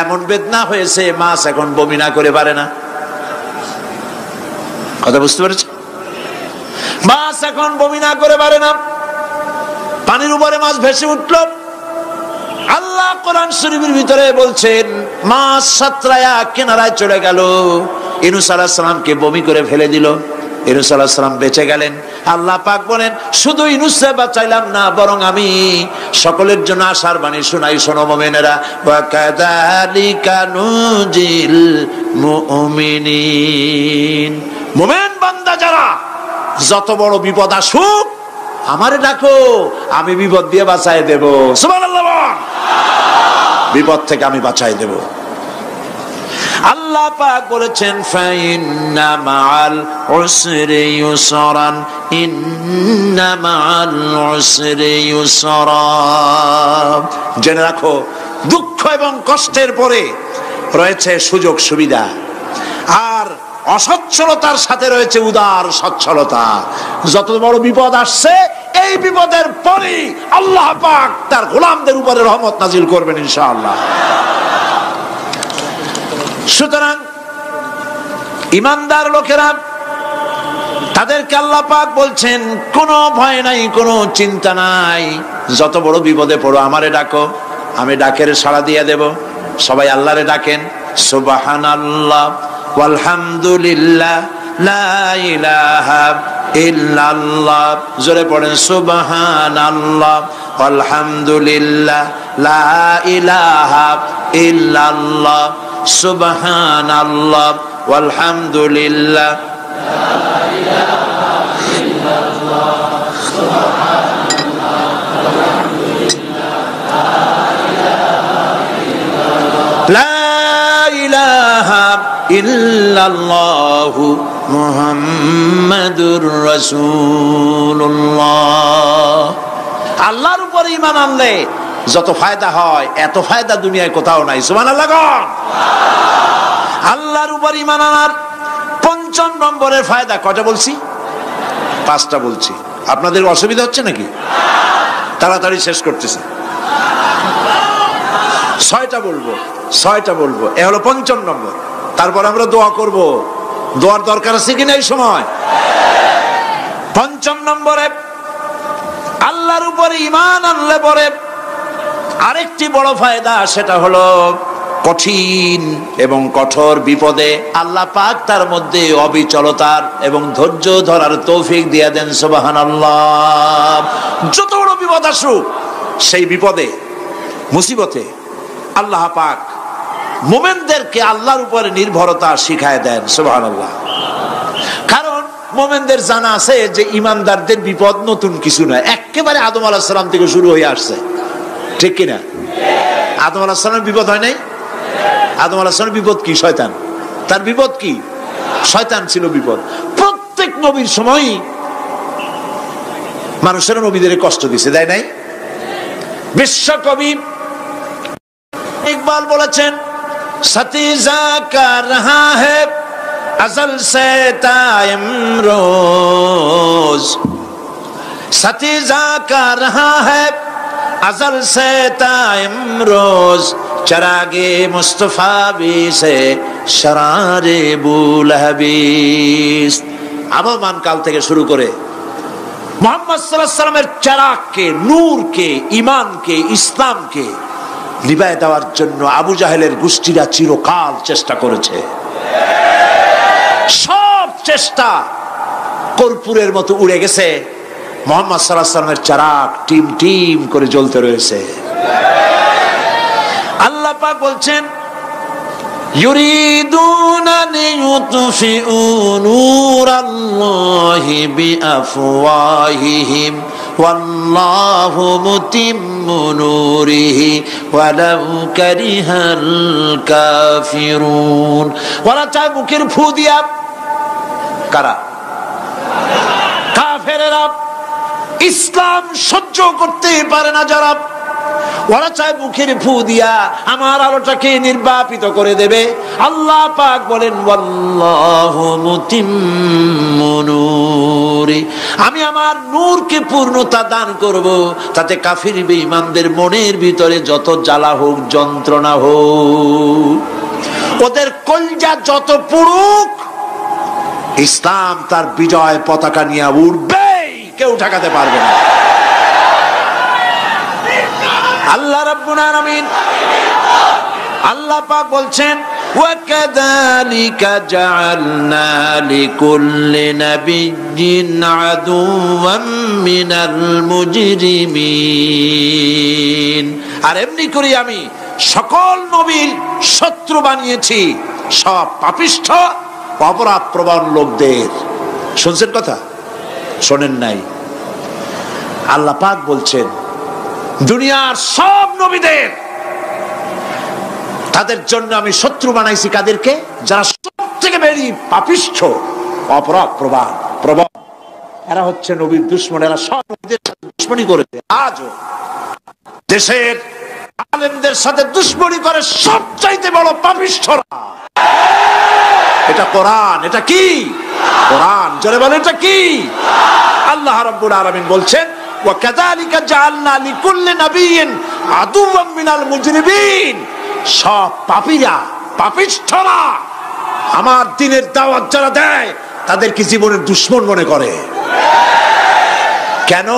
এমন বেদনা হয়েছে মাছ এখন বমি না করে পারে না। কথা বুঝতে পেরেছ? মাছ এখন বমি না করে পারে না। পানির উপরে মাছ ভেসে উঠল। আল্লাহ কোরআন শরীফের ভিতরে বলছেন, মাছ সাতরায়া কিনারায় চলে গেল, ইউনূস আলাইহিস সালামকে বমি করে ফেলে দিল। ইউনূস আলাইহিস সালাম বেঁচে গেলেন। আল্লাহ পাক বলেন, শুধু ইউনূসকে বাঁচাইলাম না, বরং আমি সকলের জন্য আশার বাণী শোনাই, শোনো মুমিনেরা, ওয়া কাযালিকা নুনজিল মুমিনিন। মুমিন বান্দা যারা, যত বড় বিপদ আসুক আমারে ডাকো, আমি বিপদ দিয়ে বাঁচাই দেব। সুবহানাল্লাহ, বিপদ থেকে আমি বাঁচাই দেব। আল্লাহ পাক বলেছেন, ফাইন্না মাআল উসরি ইউসরান, ইন্না মাআল উসরি ইউসরা। জেনে রাখো, দুঃখ এবং কষ্টের পরে রয়েছে সুযোগ সুবিধা। আর অসচ্ছলতার সাথে রয়েছে উদার সচ্ছলতা। যত বড় বিপদ আসছে, এই বিপদের পরে আল্লাহ পাক তার গোলামদের উপরে রহমত নাজিল করবেন ইনশাআল্লাহ। সুতরাং ঈমানদার লোকেরা, তাদেরকে আল্লাহ পাক বলছেন কোনো ভয় নাই, কোনো চিন্তা নাই, যত বড় বিপদে পড়ো আমারে ডাকো, আমি ডাকের সাড়া দিয়ে দেব। সবাই আল্লাহরে ডাকেন, সুবহানাল্লাহ ওয়ালহামদুলিল্লাহ লা ইলাহা ইল্লাল্লাহ। জোরে পড়েন সুবহানাল্লাহ ওয়ালহামদুলিল্লাহ লা ইলাহা ইল্লাল্লাহ, সুবহানাল্লাহ ওয়ালহামদুলিল্লাহ লা ইলাহা ইল্লাল্লাহু মুহাম্মাদুর রাসূলুল্লাহ। আল্লাহর উপর ঈমান আনলে যত ফায়দা হয়, এত ফায়দা দুনিয়ায় কোথাও নাই। সুবহানাল্লাহ। আল্লাহর উপর ঈমান আনার ৫ম নম্বরের ফায়দা কয়টা বলছি? 5টা বলছি। আপনাদের অসুবিধা হচ্ছে নাকি? তাড়াতাড়ি শেষ করতেছে। 6টা বলবো। এ হলো ৫ম নম্বর। তারপর আমরা দোয়া করব। দোয়ার দরকার আছে কিনা এই সময়? ৫ম নম্বরে আল্লাহর উপরে ঈমান আনলে পরে আরেকটি বড় ফায়দা, সেটা হলো কঠিন এবং কঠোর বিপদে আল্লাহ পাক তার মধ্যে অবিচলতার এবং ধৈর্য ধরার তৌফিক দিয়ে দেন। সুবহানাল্লাহ। যত বড় বিপদ আসুক, সেই বিপদে মুসিবতে আল্লাহ পাক মুমিনদেরকে আল্লাহর উপরে নির্ভরতা শিখায় দেন। সুবহানাল্লাহ। কারণ মুমিনদের জানা আছে যে ঈমানদারদের বিপদ নতুন কিছু নয়, একেবারে আদম আলাইহিস সালাম থেকে শুরু হয়ে আসছে। ঠিক কিনা? আদম আলাইহিস সালামের বিপদ হয় নাই? আদম আলাইহিস সালামের বিপদ কি? শয়তান। তার বিপদ কি? শয়তান ছিল বিপদ। প্রত্যেক নবীর সময় মানুষেরা নবীদের কষ্ট দিছে, দেয় নাই? বিশ্বকবি ইকবাল বলেছেন, সতীজা কা রহা হ্যায় अज़ल से ताइम रोज, सतीजा का रहा है अज़ल से ताइम रोज, चरागे मुस्तफा भी से शरारे बुलहबीस। আবহমান কাল থেকে শুরু করে মুহাম্মদ সাল্লাল্লাহু আলাইহি ওয়াসাল্লামের চারাগকে, নূরকে, ঈমানকে, ইসলামকে নিভায় দেওয়ার জন্য আবু জাহেলের গোষ্ঠীরা চিরকাল চেষ্টা করেছে। সব চেষ্টা কর্পূরের মতো উড়ে গেছে, মুহাম্মদ সাল্লাল্লাহু আলাইহি ওয়াসাল্লামের চারাগ টিম টিম করে জ্বলতে রয়েছে। আল্লাহ পাক বলছেন, ইউরিদুনা লিইউতফিউ নূরাল্লাহি বিআফওয়াহিহিম ওয়াল্লাহু মুতিম্মু নূরিহি ওয়ালাউ কারিহাল কাফিরুন। ওরা চায় মুখের ফু দিয়া, কারা? কাফেরেরা। ইসলাম সহ্য করতে পারে না যারা, ওরা চায় মুখের ফু দিয়া আমার আলোটাকে নির্বাপিত করে দেবে। আল্লাহ পাক বলেন, ওয়াল্লাহু মুতিম্মু নূরি, আমি আমার নূরকে পূর্ণতা দান করব, তাতে কাফির বেঈমানদের মনের ভিতরে যত জ্বালা হোক, যন্ত্রণা হোক, ওদের কলজা যত পুড়ুক, ইসলাম তার বিজয় পতাকা নিয়ে উঠবে, কেউ ঠেকাতে পারবে না। আল্লাহ রাব্বুল আলামিন, আল্লাহ পাক বলছেন, ওয়াকাযালিকা জাআলনা লিকুল্লি নাবিয়্যিন আদুওয়াম মিনাল মুজরিমিন। আর এমনি করে আমি সকল নবীর শত্রু বানিয়েছি সব পাপিষ্ঠ অপরাধ প্রবণ লোকদের। শুনছেন কথা? শোনেন নাই? আল্লাহ পাক বলছেন, দুনিয়ার সব নবীদের তাদের জন্য আমি শত্রু বানাইছি। কাদেরকে? যারা সব থেকে বেশি পাপিষ্ঠ, অপরাধ প্রবণ। এরা হচ্ছে নবীর দুশমন। এরা সব নবীদের সাথে দুশমনি করেছে। আজও দেশের আলেমদের সাথে দুশমনি করে সবচাইতে বড় পাপিষ্ঠরা। এটা কোরআন। এটা কি? কোরআন। জোরে বলেন এটা কি? আল্লাহ রাব্বুল আলামিন বলছেন ওয়া কাযালিকা জাআলনা লিকুল্লি নাবিয়্যিন আদুওয়াম মিনাল মুজরিমিন। সব পাপীরা, পাপিষ্ঠরা আমার দ্বীনের দাওয়াত যারা দেয় তাদেরকে জীবনের দুশমন মনে করে। কেন?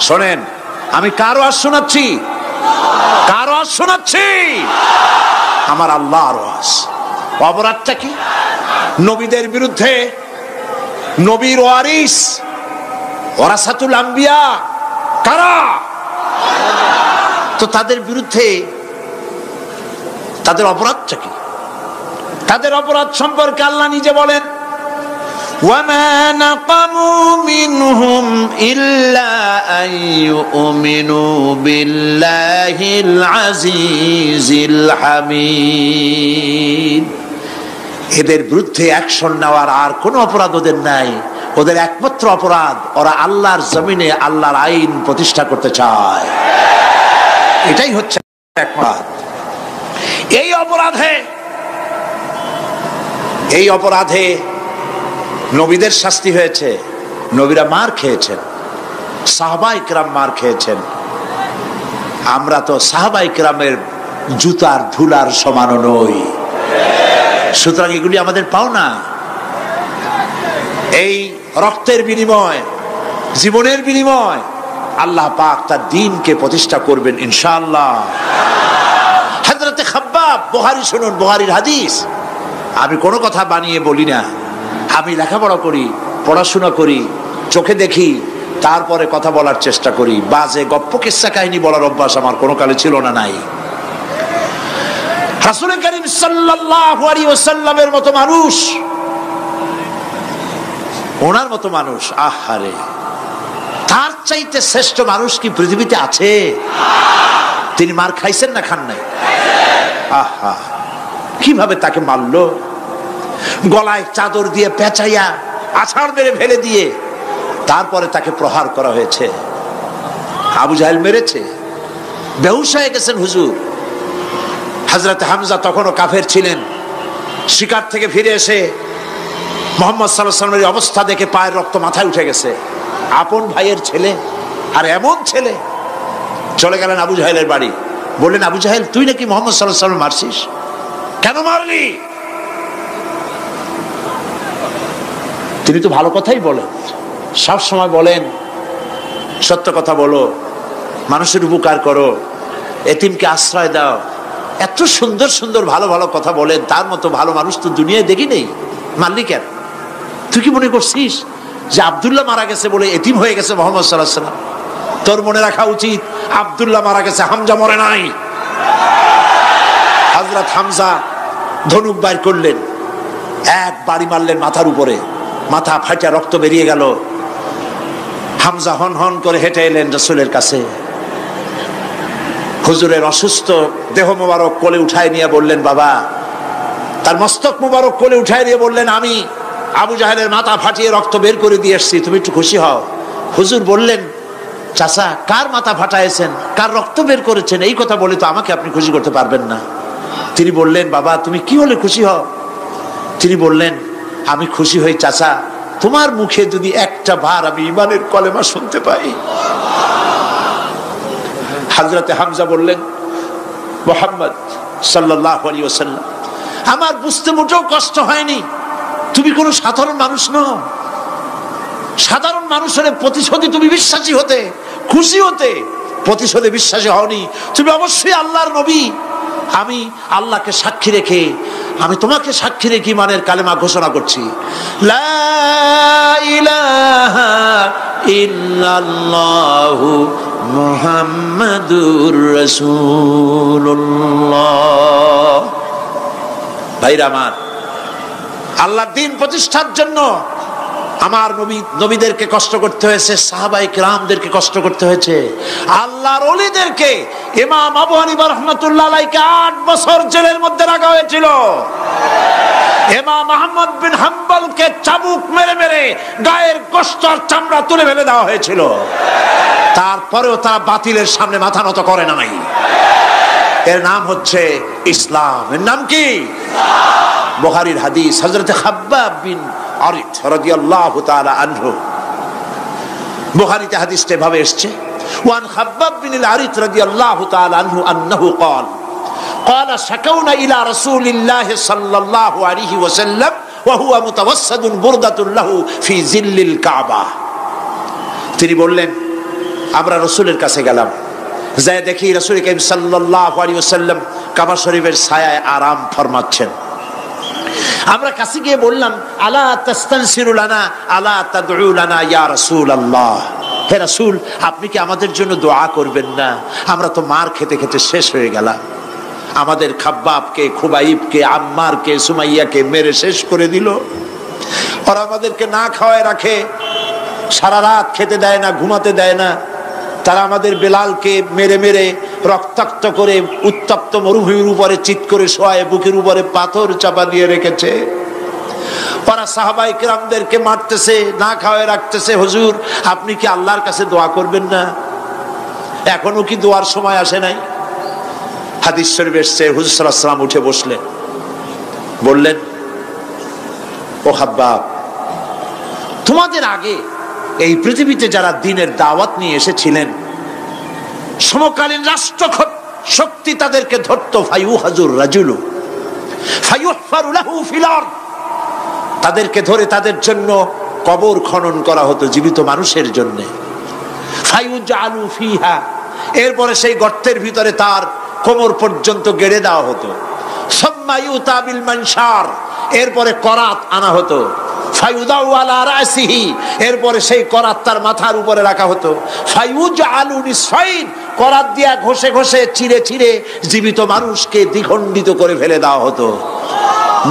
শোনেন, আমি কার ওয়াজ শোনাচ্ছি? কার ওয়াজ শোনাচ্ছি? আমার আল্লাহর ওয়াজ। অপরাধটা কি? নবীদের বিরুদ্ধে, নবীর ওয়ারিস ওয়ারাসাতুল আম্বিয়া কারা, তো তাদের বিরুদ্ধে তাদের অপরাধটা কি? তাদের অপরাধ সম্পর্কে আল্লাহ নিজে বলেন وَمَا نَقَمُوا مِنْهُمْ إِلَّا أَنْ يُؤْمِنُوا بِاللَّهِ الْعَزِيزِ الْحَمِيدِ। এদের বিরুদ্ধে অ্যাকশন নেওয়ার আর কোনো অপরাধ ওদের নাই। ওদের একমাত্র অপরাধ ওরা আল্লাহর জমিনে আল্লাহর আইন প্রতিষ্ঠা করতে চায়। এটাই হচ্ছে অপরাধ। এই অপরাধে নবীদের শাস্তি হয়েছে। নবীরা মার খেয়েছেন, সাহাবায়ে কেরাম মার খেয়েছেন। আমরা তো সাহাবায়ে কেরামের জুতার ধুলার সমানও নই। সুতরাং এগুলি আমাদের পাওনা। এই রক্তের বিনিময়, জীবনের বিনিময় আল্লাহ পাক তার দ্বীনকে প্রতিষ্ঠা করবেন ইনশাআল্লাহ। হযরতে খাব্বাব, বুখারী শুনুন, বুখারীর হাদিস। আমি কোনো কথা বানিয়ে বলি না। আমি লেখাপড়া করি, পড়াশোনা করি, চোখে দেখি, তারপরে কথা বলার চেষ্টা করি। বাজে গপ্প কিস্সা কাহিনী বলার অভ্যাস আমার কোনো কালে ছিল না, নাই। রাসূল করিম সাল্লাল্লাহু আলাইহি ওয়াসাল্লামের মতো মানুষ, ওনার মতো মানুষ, আহারে, তার চাইতে শ্রেষ্ঠ মানুষ কি পৃথিবীতে আছে? তিনি মার খাইছেন না খান নাই? আহা, কিভাবে তাকে মারলো! গলায় চাদর দিয়ে পেঁচাইয়া আছাড় মেরে ফেলে দিয়ে তারপরে তাকে প্রহার করা হয়েছে। আবু জাহেল মেরেছে, বেহুশ হয়ে গেছেন হুজুর। হযরত হামজা তখনও কাফের ছিলেন। শিকার থেকে ফিরে এসে মুহাম্মদ সাল্লাল্লাহু আলাইহি ওয়াসাল্লামের অবস্থা দেখে পায়ের রক্ত মাথায় উঠে গেছে। আপন ভাইয়ের ছেলে, আর এমন ছেলে। চলে গেলেন আবু জাহেলের বাড়ি, বললেন আবু জাহেল, তুই নাকি মুহাম্মদ সাল্লাল্লাহু আলাইহি ওয়াসাল্লাম মারছিস, কেন মারলি? তিনি তো ভালো কথাই বলেন, সব সময় বলেন সত্য কথা বলো, মানুষের উপকার করো, এতিমকে আশ্রয় দাও। এত সুন্দর সুন্দর ভালো ভালো কথা বলেন, তার মতো ভালো মানুষ তো দুনিয়ায় দেখি নেই। মারলি কেন? তুই কি মনে করছিস যে আব্দুল্লাহ মারা গেছে বলে এতিম হয়ে গেছে মুহাম্মদ সাল্লাল্লাহু আলাইহি ওয়াসাল্লাম? তোর মনে রাখা উচিত আব্দুল্লাহ মারা গেছে, হামজা মরে নাই। হযরত হামজা ধনুক বাইর করলেন, এক বাড়ি মারলেন মাথার উপরে, মাথা ফাটা রক্ত বেরিয়ে গেল। হামজা হন হন করে হেঁটে এলেন রাসূলের কাছে। হুজুরের অসুস্থ দেহ মোবারক কোলে উঠায় নিয়ে বললেন, বাবা, তার মস্তক মোবারক কোলে উঠায় নিয়ে বললেন, আমি আবু জাহেলের মাথা ফাটিয়ে রক্ত বের করে দিয়ে এসেছি, তুমি একটু খুশি হও। হুজুর বললেন, চাচা, কার মাথা ফাটাইছেন, কার রক্ত বের করেছেন, এই কথা বলে তো আমাকে আপনি খুশি করতে পারবেন না। তিনি বললেন, বাবা, তুমি কি হলে খুশি হও? তিনি বললেন, আমি খুশি হই চাচা, তোমার মুখে যদি একটা বার আমি ঈমানের কলেমা শুনতে পাই। হযরতে হামজা বললেন, মুহাম্মদ সাল্লাল্লাহু আলাইহি ওয়াসাল্লাম, আমার বুঝতে মোটেও কষ্ট হয়নি, তুমি কোনো সাধারণ মানুষ নও। সাধারণ মানুষের প্রতিশোধে তুমি বিশ্বাসী হতে, খুশি হতে, প্রতিশোধে বিশ্বাসী হওনি। তুমি অবশ্যই আল্লাহর নবী। আমি আল্লাহকে সাক্ষী রেখে, আমি তোমাকে সাক্ষী রেখে ঈমানের কালেমা ঘোষণা করছি, লা ইলাহা ইল্লাল্লাহু মুহাম্মাদুর রাসূলুল্লাহ। ভাইরা আমার, আল্লাহর দ্বীন প্রতিষ্ঠার জন্য আমার নবীদেরকে কষ্ট করতে হয়েছে, সাহাবায়ে কেরামদেরকে কষ্ট করতে হয়েছে, আল্লাহর ওলিদেরকে। ইমাম আবু হানিফা রাহমাতুল্লাহ আলাইহিকে 8 বছর জেলের মধ্যে রাখা হয়েছিল। ইমাম আহমদ বিন হাম্বলকে চাবুক মেরে মেরে গায়ের গোশত আর চামড়া তুলে ফেলে দেওয়া হয়েছিল। তারপরেও তারা বাতিলের সামনে মাথা নত করে নাই। এর নাম হচ্ছে ইসলাম। এর নাম কি? বুখারীর হাদিস, হযরত খাব্বাব বিন আরিত রাদিয়াল্লাহু তাআলা আনহু, বুখারীতে হাদিসটা এভাবে এসেছে, ওয়ান খাব্বাব বিন আরিত রাদিয়াল্লাহু তাআলা আনহু আন্নাহু قال قال شكونا الى رسول الله صلى الله عليه وسلم وهو متوسد بردة له في ظل الكعبة। তিনি বললেন, আমরা রাসূলের কাছে গেলাম, যায় দেখি রাসূল কারীম সাল্লাল্লাহু আলাইহি ওয়াসাল্লাম কাবা শরীফের ছায়ায় আরাম ফরমাচ্ছেন। আমরা কাছে গিয়ে বললাম, আলা তাস্তানসিরু লানা আলা তাদউ লানা ইয়া রাসূলুল্লাহ, হে রাসূল আপনি কি আমাদের জন্য দোয়া করবেন না? আমরা তো মার খেতে খেতে শেষ হয়ে গেলাম, আমাদের খাব্বাবকে, খুবাইবকে, আম্মারকে, সুমাইয়াকে মেরে শেষ করে দিল। ওরা আমাদেরকে না খাওয়ায় রাখে, সারা রাত খেতে দেয় না, ঘুমাতে দেয় না। তারা আমাদের বেলালকে মেরে মেরে রক্তাক্ত করে উত্তপ্ত মরুভূমির উপরে চিৎ করে শোয়ায়, বুকের উপরে পাথর চাপা দিয়ে রেখেছে। ওরা সাহাবায়ে কেরামদেরকে মারতেছে, না খাওয়ায় রাখতেছে। হুজুর আপনি কি আল্লাহর কাছে দোয়া করবেন না? এখনো কি দোয়ার সময় আসে নাই? হাদিস শরীফ এসেছে, হুজুর সাল্লাল্লাহু আলাইহি ওয়াসাল্লাম উঠে বসলেন, বললেন, ও খাব্বাব, তোমাদের আগে এই পৃথিবীতে যারা দ্বীনের দাওয়াত নিয়ে এসেছিলেন, সমকালীন রাষ্ট্র শক্তি তাদেরকে ধরত, ফায়ুহাজুর রাজুলু ফায়ুহফারু লাহু ফিল আরদ, তাদেরকে ধরে তাদের জন্য কবর খনন করা হতো জীবিত মানুষের জন্য। ফায়ুজআলু ফিহা, এরপরে সেই গর্তের ভিতরে তার কোমর পর্যন্ত গেড়ে দেওয়া হতো। সুম্মা ইউতা বিল মানশার, এরপরে করাত আনা হতো। ফায়ুদাউ আলা রাসিহি, এরপরে সেই করাত তার মাথার উপরে রাখা হতো। ফায়ুজআলু নিসফাইন, করাত দিয়া ঘষে ঘষে চিরে চিরে জীবিত মানুষকে দ্বিখণ্ডিত করে ফেলে দেওয়া হতো।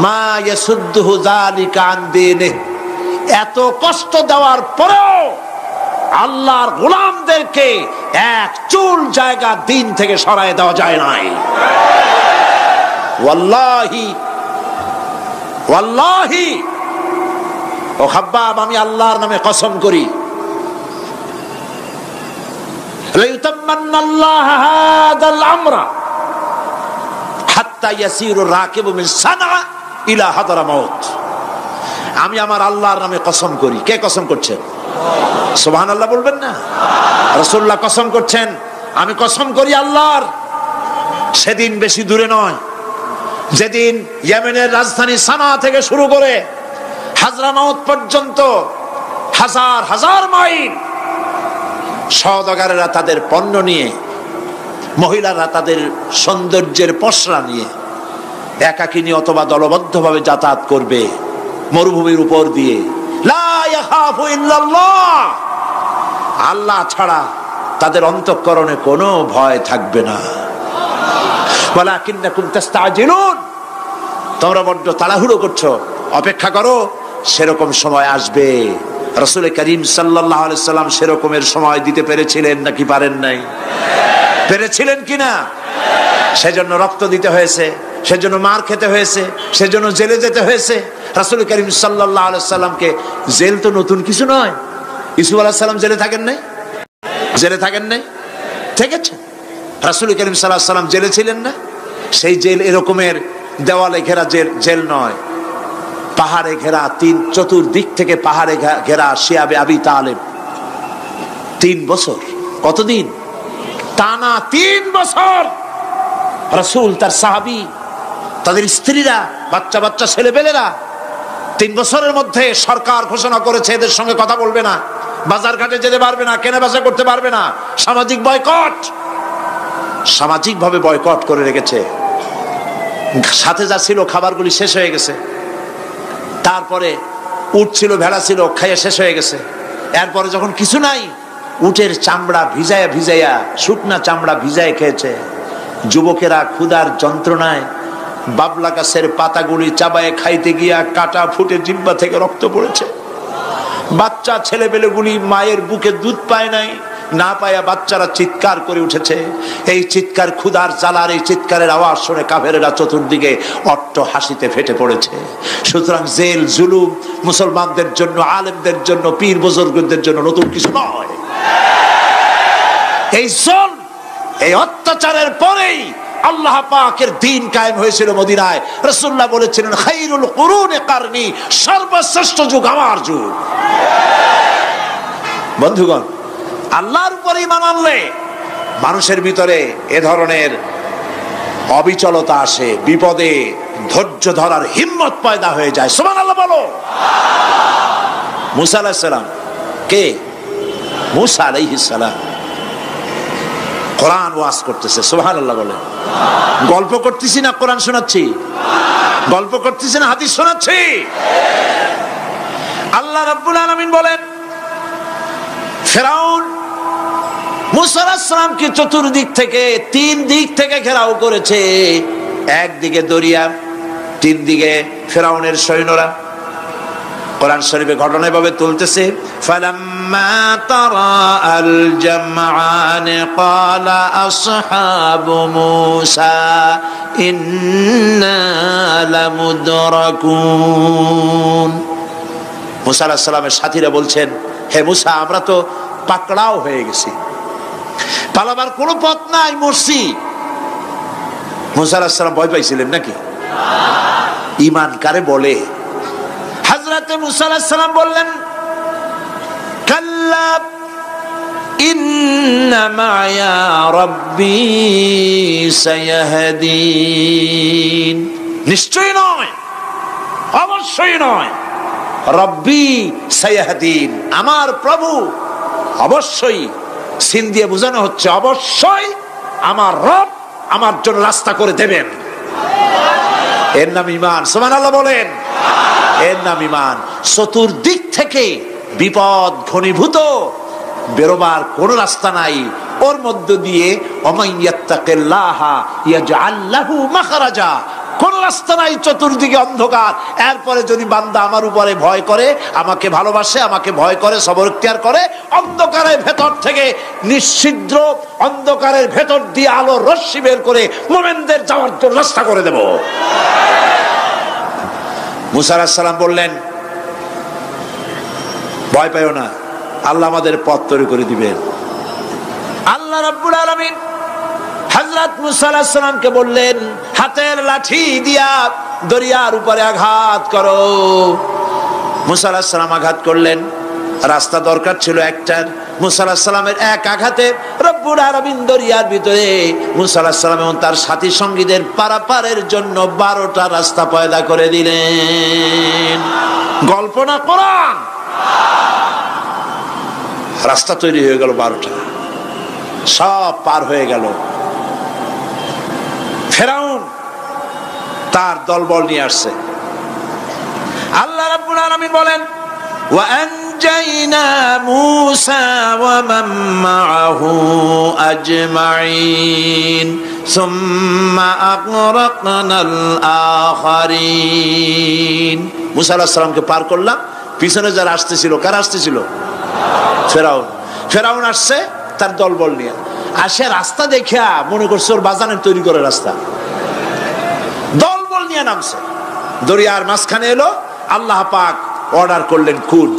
মা ইয়াসুদ্দুহু যালিকা আন দীনিহি, এত কষ্ট দেওয়ার পরেও আল্লাহর গোলামদেরকে এক চুল জায়গা দিন থেকে সরায় দেওয়া যায় নাই। ওয়াল্লাহি ওয়াল্লাহি, ও খাব্বাব আমি আল্লাহর নামে কসম করি, লাইউতাম্মান্নাল্লাহু হাদাল আমরা হাত্তা ইয়াসিরু রাকিবু মিন সানআ ইলা হাদরামাউত, আমি আমার আল্লাহর নামে কসম করি। কে কসম করছেন? সুবহানাল্লাহ বলবেন না? রাসূলুল্লাহ কসম করছেন, আমি কসম করি আল্লাহর, সেদিন বেশি দূরে নয়, যেদিন ইয়েমেনের রাজধানী সানা থেকে শুরু করে হাজরামাউত পর্যন্ত হাজার হাজার মাইল সওদাগরেরা তাদের পণ্য নিয়ে, মহিলারা তাদের সৌন্দর্যের পসরা নিয়ে একাকিনী অথবা দলবদ্ধভাবে যাতায়াত করবে মরুভূমির উপর দিয়ে। লা ইয়াখাফু ইল্লাল্লাহ, আল্লাহ ছাড়া তাদের অন্তঃকরণে কোনো ভয় থাকবে না। ওয়ালাকিন্নাকুম তাস্তাজিলুন, তোমরা বড্ড তাড়াহুড়ো করছো, অপেক্ষা করো, সেরকম সময় আসবে। রাসূল করিম সাল্লাল্লাহু আলাইহি সাল্লাম সেরকমের সময় দিতে পেরেছিলেন নাকি পারেন নাই? পেরেছিলেন কিনা? সেজন্য রক্ত দিতে হয়েছে, সেজন্য মার খেতে হয়েছে, সেজন্য জেলে যেতে হয়েছে। রাসূল করিম সাল্লাল্লাহু আলাইহি সাল্লামকে, জেল তো নতুন কিছু নয়। ইউসুফ আলাইহিস সালাম জেলে থাকেন নাই? জেলে থাকেন নাই? থেকেছে। রাসূল করিম সাল্লাল্লাহু আলাইহি সাল্লাম জেলে ছিলেন না? সেই জেল এরকমের দেওয়ালে ঘেরা জেল নয়, পাহাড়ে ঘেরা, চতুর্দিক থেকে পাহাড়ে ঘেরা শিয়াবে আবি তালেব 3 বছর। কতদিন? টানা 3 বছর রাসূল, তার সাহাবী, তাদের স্ত্রীরা, বাচ্চা বাচ্চা ছেলেপেলেরা 3 বছরের মধ্যে সরকার ঘোষণা করেছে এদের সঙ্গে কথা বলবে না, বাজার ঘাটে যেতে পারবে না, কেনা বেচা করতে পারবে না, সামাজিক বয়কট, সামাজিকভাবে বয়কট করে রেখেছে। সাথে যা ছিল খাবারগুলি শেষ হয়ে গেছে, তারপরে উট ছিল, ভেড়া ছিল, খাইয়ে শেষ হয়ে গেছে। এরপরে যখন কিছু নাই, উটের চামড়া ভিজায়া ভিজাইয়া, শুকনা চামড়া ভিজায় খেয়েছে। যুবকেরা ক্ষুধার যন্ত্রণায় বাবলা গাছের পাতাগুলি চাবায়ে খাইতে গিয়া কাটা ফুটে জিহ্বা থেকে রক্ত পড়েছে। বাচ্চা ছেলেপেলেগুলি মায়ের বুকে দুধ পায় নাই, না পায়া বাচ্চারা চিৎকার করে উঠেছে। এই চিৎকার, ক্ষুধার জ্বালার এই চিৎকারের আওয়াজ শুনে কাফেরেরা চতুর্দিকে অট্ট হাসিতে ফেটে পড়েছে। সুতরাং জেল জুলুম মুসলমানদের জন্য, আলেমদের জন্য, পীর বুজুর্গদের জন্য নতুন কিছু নয়। এই জুলম, এই অত্যাচারের পরেই আল্লাহ পাকের দ্বীন কায়েম হয়েছিল মদিনায়। রাসূলুল্লাহ বলেছিলেন খায়রুল কুরুনি কারনি, সর্বশ্রেষ্ঠ যুগ আমার যুগ। বন্ধুগণ, আল্লাহর উপর ঈমান আনলে মানুষের ভিতরে এ ধরনের অবিচলতা আসে, বিপদে ধৈর্য ধরার হিম্মত পয়দা হয়ে যায়। সুবহানাল্লাহ বলো। মুসা আলাইহিস সালাম কে? মুসা আলাইহিস সালাম কোরআন ওয়াজ করতেছে। সুবহানাল্লাহ বলে। গল্প করতেছি না কোরআন শোনাচ্ছি? গল্প করতেছি না হাদিস শোনাচ্ছি? আল্লাহ রাব্বুল আলামিন বলেন ফিরআউন মুসা আলাইহিস সালামকে চতুর্দিক থেকে, তিন দিক থেকে ঘেরাও করেছে। একদিকে দরিয়া, তিন দিকে ফিরআউনের সৈন্যরা। কোরআন শরীফে ঘটনা এভাবে তুলতেছে ফালাম্মা তারাআল জামআন ক্বালা আসহাবু মূসা ইন্না লামুদরাকুন। মূসা আলাইহিস সালামের সাথীরা বলছেন, হে মূসা, আমরা তো পাকড়াও হয়ে গেছি, পালাবার কোনো পথ নাই, মরছি। মূসা আলাইহিস সালাম ভয় পাইছিলেন নাকি? ঈমান কারে বলে? হযরত মূসা আলাইহিস সালাম বললেন কাল্লা ইন্না মা'য়া রাব্বী সায়াহদিন। নিশ্চয় নয়, অবশ্যই নয়, রব্বী সায়াহদিন, আমার প্রভু অবশ্যই, সিন দিয়ে বোঝানো হচ্ছে অবশ্যই আমার রব আমার জন্য রাস্তা করে দেবেন। এর নাম ঈমান। সুবহানাল্লাহ বলেন। এর নাম ঈমান। চতুর্দিক থেকে বিপদ ঘনীভূত, বেরোবার কোন রাস্তা নাই। ওর মধ্য দিয়ে ওমাইয়াত্তাকিল্লাহা ইয়াজআল লাহু মাখরাজা, কোন রাস্তা নাই, চতুর্দিকে অন্ধকার। এরপরে যদি বান্দা আমার উপরে ভয় করে, আমাকে ভালোবাসে, আমাকে ভয় করে, সবর ইখতিয়ার করে, অন্ধকারের ভেতর থেকে নিশ্ছিদ্র অন্ধকারের ভেতর দিয়ে আলোর রশ্মি বের করে মুমিনদের যাওয়ার জন্য রাস্তা করে দেব। মূসা আলাইহিস সালাম বললেন ভয় পাইও না, আল্লাহ আমাদের পথ তৈরি করে দিবেন। আল্লাহ রাব্বুল আলামিন হযরত মূসা আলাইহিস সালামকে বললেন হাতের লাঠি দিয়া দরিয়ার উপরে আঘাত করো। মূসা আলাইহিস সালাম আঘাত করলেন। রাস্তা দরকার ছিল একটার। মূসা আলাইহিস সালামের এক আঘাতে রব্বুল আলামিন দরিয়ার ভিতরে মূসা আলাইহিস সালাম এবং তার সাথী সঙ্গীদের পারাপারের জন্য 12টা রাস্তা পয়দা করে দিলেন। গল্প না কোরআন। রাস্তা তৈরি হয়ে গেল 12টা, সব পার হয়ে গেল। ফিরআউন তার দলবল নিয়ে আসছে। আল্লাহ রাব্বুল আলামিন বলেন ওয়া আনজাইনা মূসা ওয়া মান মাআহু আজমাইন সুম্মা আগরাকনাল আখারিন। মূসা আলাইহিস সালামকে পার করলাম, পিছনে যারা আসতেছিল, কারা আসতেছিল? ফিরআউন। ফিরআউন আসছে তার দলবল নিয়ে। আসে রাস্তা দেখা মনে করছে ওর বাজানের তৈরি করে রাস্তা, দলবল নিয়ে নামছে। দরিয়ার মাঝখানে এলো, আল্লাহ পাক অর্ডার করলেন খুন,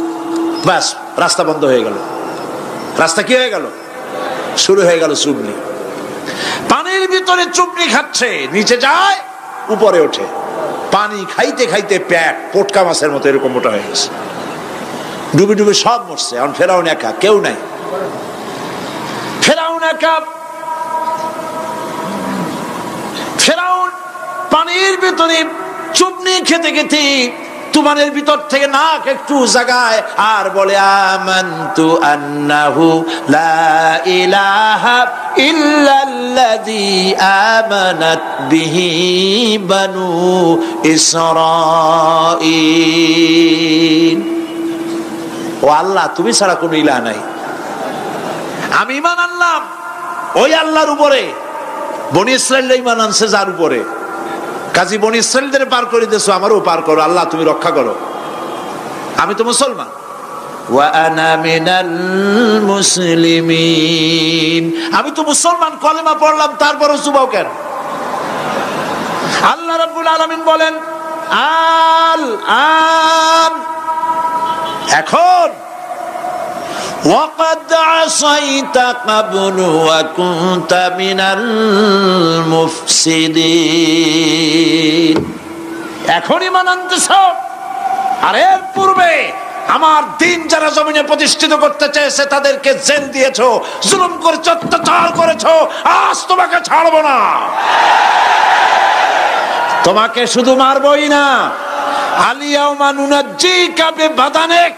ব্যাস রাস্তা বন্ধ হয়ে গেল। রাস্তা কি হয়ে গেল? শুরু হয়ে গেল চুবনি। পানির ভিতরে চুবনি খাচ্ছে, নিচে যায় উপরে ওঠে। পানি খাইতে খাইতে পেট পটকা মাছের মতো এরকম মোটা হয়ে গেছে। ডুবে ডুবে সব মরছে। এখন ফিরআউন একা, কেউ নাই। ফিরআউন একা। ফিরআউন পানির ভিতরে চুবনি খেতে খেতে তুমানের ভিতর থেকে নাক একটু জাগায় আর বলে আমানতু আন্নাহু লা ইলাহা ইল্লাল্লাযী আমানাত বিহি বানু ইসরাঈল। ও আল্লাহ, তুমি ছাড়া কোনো ইলাহ নাই। আমি ঈমান আনলাম ওই আল্লাহর উপরে। বনি ইসরাঈলরা ঈমান আনছে যার উপরে। কাজী বনি ইসরাঈলদের পার করে দিয়েছো, আমারও পার করো। আল্লাহ তুমি রক্ষা করো, আমি তো মুসলমান। ওয়া আনা মিনাল মুসলিমিন, আমি তো মুসলমান, কলেমা পড়লাম, তারপরও চুবাও কেন? আল্লাহ রাব্বুল আলামিন বলেন আল আন, এখন وقد عصيت قبل وكنت من المفسدين। এখন ঈমান আনতেছ, আর এর পূর্বে আমার দিন যারা জমিনে প্রতিষ্ঠিত করতে চেয়েছে তাদেরকে জেল দিয়েছো, জুলুম করেছো, অত্যাচার করেছো। আজ তোমাকে ছাড়বো না, তোমাকে শুধু মারবই না, আলিয়াউমা নুনাজ্জিকা বিবাদানিক,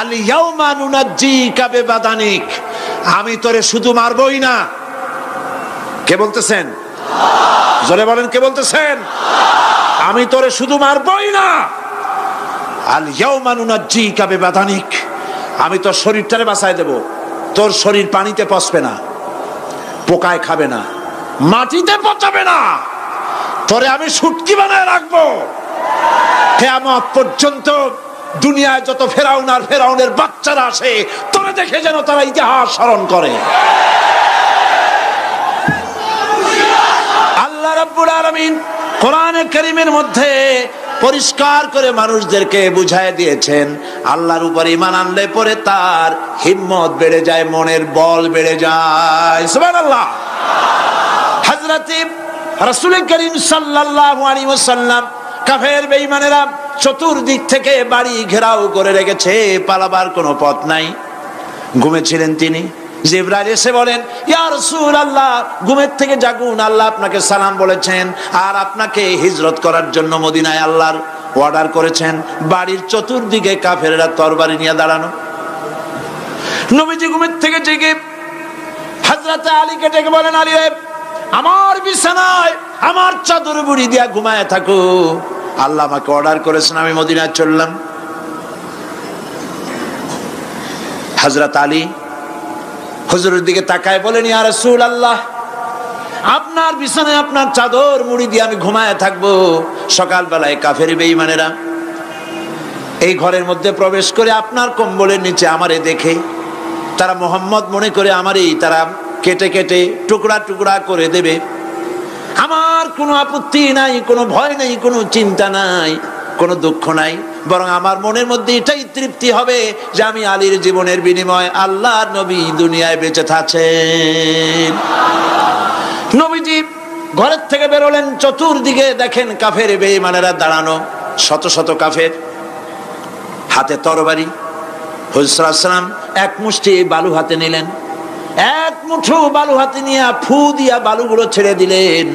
আলিয়াউমা নুনাজ্জিকা বিবাদানিক, আমি তোরে শুধু মারবই না। কে বলতেছেন? জোরে বলেন, কে বলতেছেন? আমি তোরে শুধু মারবই না, আলিয়াউমা নুনাজ্জিকা বিবাদানিক, আমি তোর শরীরটারে বাঁচায় দেব। তোর শরীর পানিতে পচবে না, পোকায় খাবে না, মাটিতে পচাবে না, তোরে আমি শুটকি বানায় রাখবো। কিয়ামত পর্যন্ত দুনিয়ায় যত ফেরাউন আর ফেরাউনের বাচ্চারা আসে, তোরে দেখে যেন তারা ইতিহাস স্মরণ করে। আল্লাহ রাব্বুল আলামিন কোরআনে কারীমের মধ্যে পরিষ্কার করে মানুষদেরকে বুঝায় দিয়েছেন, আল্লাহর উপর ঈমান আনলে পরে তার হিম্মত বেড়ে যায়, মনের বল বেড়ে যায়। সুবহানাল্লাহ। হযরত রাসূল করিম সাল্লাল্লাহু আলাইহি ওয়াসাল্লাম কাফের বেঈমানেরা চতুর্দিক থেকে বাড়ি ঘেরাও করে রেখেছে, পালাবার কোনো পথ নাই। ঘুমেছিলেন তিনি, জিবরাইল এসে বলেন, ইয়া রাসূলুল্লাহ, ঘুমের থেকে জাগুন, আল্লাহ আপনাকে সালাম বলেছেন, আর আপনাকে হিজরত করার জন্য মদিনায় আল্লাহর অর্ডার করেছেন। বাড়ির চতুর্দিকে কাফেররা তরবারি নিয়ে দাঁড়ানো। নবীজি ঘুমের থেকে জেগে হযরত আলীকে ডেকে বলেন, আলী রে, আমার বিছানায় আমার চাদর মুড়ি দিয়া ঘুমায় থাকো, আল্লাহ আমাকে অর্ডার করেছেন, আমি মদিনায় চললাম। হযরত আলী হুজুরের দিকে তাকায় বলেন, ইয়া রাসূলুল্লাহ, আপনার বিছানায় আপনার চাদর মুড়ি দিয়ে আমি ঘুমায় থাকবো, সকালবেলায় কাফের বেঈমানেরা এই ঘরের মধ্যে প্রবেশ করে আপনার কম্বলের নিচে আমারে দেখে তারা মুহাম্মদ মনে করে আমারই তারা কেটে কেটে টুকরা টুকরা করে দেবে। আমার কোনো আপত্তি নাই, কোনো ভয় নাই, কোনো চিন্তা নাই, কোনো দুঃখ নাই, বরং আমার মনের মধ্যে এটাই তৃপ্তি হবে যে আমি আলীর জীবনের বিনিময়ে আল্লাহর নবী দুনিয়ায় বেঁচে থাকেন। নবীজি ঘরের থেকে বেরোলেন, চতুর্দিকে দেখেন কাফের বেঈমানেরা দাঁড়ানো, শত শত কাফের, হাতে তরবারি। হুজুর সাল্লাল্লাহু আলাইহি ওয়াসাল্লাম এক মুষ্টি বালু হাতে নিলেন, এক মুঠো বালু হাতে নিয়ে ফু দিয়া বালুগুলো ছেড়ে দিলেন।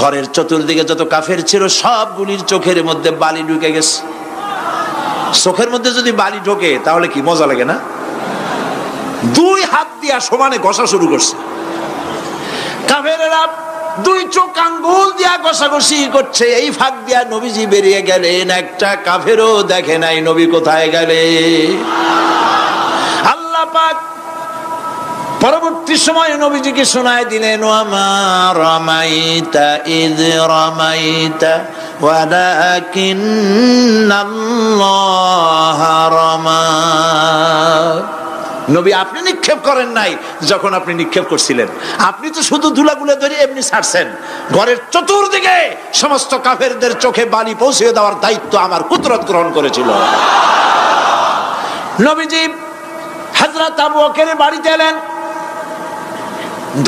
ঘরের চতুর্দিকে যত কাফের ছিল সবগুলির চোখের মধ্যে বালি ঢুকে গেছে। চোখের মধ্যে যদি বালি ঢোকে তাহলে কি মজা লাগে না? দুই হাত দিয়া সমানে ঘষা শুরু করছে কাফেরেরা, দুই চোখ আঙ্গুল দিয়া ঘষাঘষি করছে। এই ফাঁক দিয়া নবীজি বেরিয়ে গেলেন, একটা কাফেরও দেখে নাই নবী কোথায় গেলে। আল্লাহ পাক পরবর্তী সময় নবীজিকে শোনায় দিলেন, ওয়ামা রামাইতা ইয রামাইতা ওয়ালাকিন্নাল্লাহা রামা। নবী, আপনি নিক্ষেপ করেন নাই যখন আপনি নিক্ষেপ করছিলেন, আপনি তো শুধু ধুলাগুলো ধরে এমনি ছাড়ছেন। ঘরের চতুর্দিকে সমস্ত কাফেরদের চোখে বালি পৌঁছে দেওয়ার দায়িত্ব আমার কুদরত গ্রহণ করেছিল। নবীজি হযরত আবু বকরের বাড়িতে এলেন,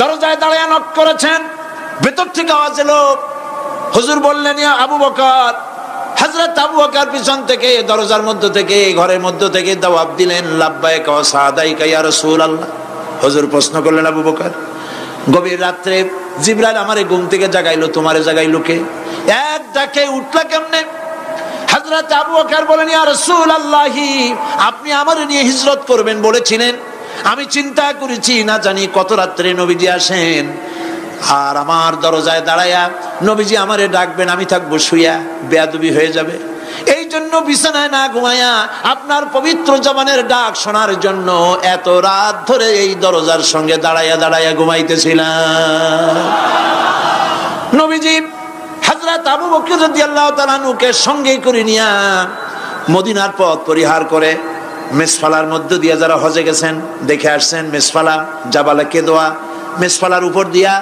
দরজায় দাঁড়িয়ে নক করেছেন, ভেতর থেকে আওয়াজ এলো। হুজুর বললেন, ইয়া আবু বকর। হযরত আবু বকর পিছন থেকে দরজার মধ্য থেকে ঘরের মধ্য থেকে জবাব দিলেন, লাব্বাইকা ওয়া সাদাইকা ইয়া রাসূলুল্লাহ। হুজুর প্রশ্ন করলেন, আবু বকর, গভীর রাত্রে জিবরাইল আমারে ঘুম থেকে জাগাইলো, তোমারে জাগাইলো কে? এক ডাকে উঠলা কেমনে? হযরত আবু বকর বলেন, ইয়া রাসূলুল্লাহ, আপনি আমারে নিয়ে হিজরত করবেন বলেছিলেন, আমি চিন্তা করেছি না জানি কত রাত্রে নবীজি আসেন, আর আমার দরজায় দাঁড়ায়া নবীজি আমারে ডাকবেন, আমি থাকবো শুয়া, বেয়াদবি হয়ে যাবে। এই জন্য বিছানায় না ঘুমায়া আপনার পবিত্র জবানের ডাক শোনার জন্য এত রাত ধরে এই দরজার সঙ্গে দাঁড়ায়া দাঁড়ায়া ঘুমাইতেছিলাম। নবীজি হযরত আবু বকর রাদিয়াল্লাহু তাআলা আনহুকে সঙ্গে করে নিয়া মদিনার পথ পরিহার করে মেসফালার মধ্য দিয়ে যারা হজে গেছেন দেখে আসছেন, মেসফালা জাবালে কেদোয়া, মেসফালার উপর দিয়া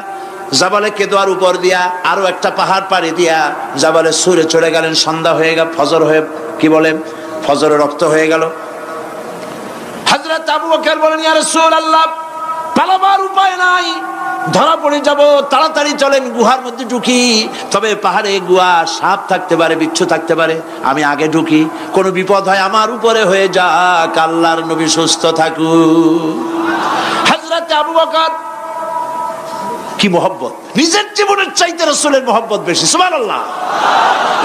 জাবালে কেদোয়ার উপর দিয়া আরো একটা পাহাড় পাড়ি দিয়া জাবালে সুরে চড়ে গেলেন। সন্ধ্যা হয়ে গেল, ফজর হয়ে কি বলে ফজরে রক্ত হয়ে গেল। হযরত আবু বকর বলেন, ইয়া রাসূলুল্লাহ, পালাবার উপায় নাই, ধরা পড়ে যাব, তাড়াতাড়ি চলেন গুহার মধ্যে ঢুকি। তবে পাহাড়ে গুহা, সাপ থাকতে পারে, বিচ্ছু থাকতে পারে, আমি আগে ঢুকি, কোনো বিপদ হয় আমার উপরে হয়ে যাক, আল্লাহর নবী সুস্থ থাকুক। হযরত আবু বকর কি মহব্বত, নিজের জীবনের চাইতে রাসূলের মহব্বত বেশি, সুবহানাল্লাহ।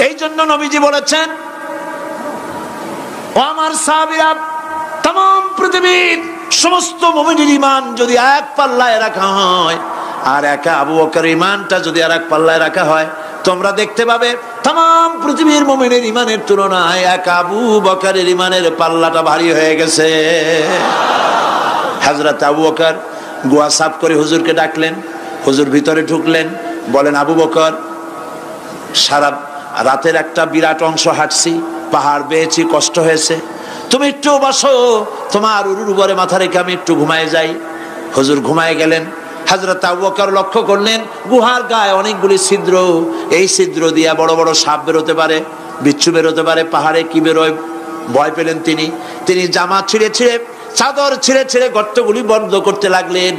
এই জন্য নবীজি বলেছেন, ও আমার সাহাবীরা, तमाम পৃথিবীর সমস্ত মুমিনের ঈমান যদি এক পাল্লায় রাখা হয়, আর একা আবু বকরের ঈমানটা যদি আর এক পাল্লায় রাখা হয়, তোমরা দেখতে পাবে तमाम পৃথিবীর মুমিনের ঈমানের তুলনায় একা আবু বকরের ঈমানের পাল্লাটা ভারী হয়ে গেছে। হযরত আবু বকর গুহা সাফ করে হুজুরকে ডাকলেন, হুজুর ভিতরে ঢুকলেন, বলেন, আবু বকর, সারা রাতের একটা বিরাট অংশ হাঁটছি, পাহাড় বেয়েছি, কষ্ট হয়েছে, তুমি একটু বসো, তোমার উরুর উপরে মাথা রেখে আমি একটু ঘুমায় যাই। হুজুর ঘুমায় গেলেন। হযরত আবু বকর লক্ষ্য করলেন গুহার গায়ে অনেকগুলি ছিদ্র, এই ছিদ্র দিয়ে বড় বড় সাপ বেরোতে পারে, বিচ্ছু বেরোতে পারে, পাহাড়ে কি বেরোয় ভয় পেলেন তিনি জামা ছিঁড়ে ছিঁড়ে, চাদর ছিঁড়ে ছিঁড়ে গর্তগুলি বন্ধ করতে লাগলেন।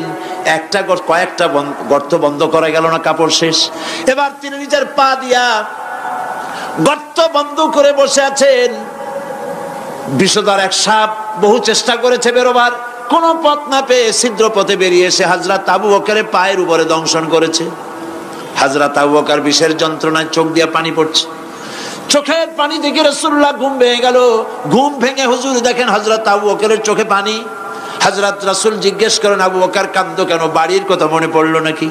কয়েকটা গর্ত বন্ধ করা গেল না, কাপড় শেষ। এবার তিনি নিজের পা দিয়া গর্ত বন্ধ করে বসে আছেন। বিষধর এক সাপ বহু চেষ্টা করেছে বেরোবার, কোন পথ না পেয়ে ছিদ্র পথে বেরিয়ে এসে হযরত আবু বকরের পায়ের উপরে দংশন করেছে। হযরত আবু বকর বিষের যন্ত্রণায় চোখ দিয়ে পানি পড়ছে, চোখের পানি দেখে রাসূলুল্লাহ ঘুম ভেঙে গেল। ঘুম ভেঙে হুজুর দেখেন হযরত আবু বকরের চোখে পানি। হযরত রাসূল জিজ্ঞেস করেন, আবু বকর কাঁদো কেন? বাড়ির কথা মনে পড়লো নাকি?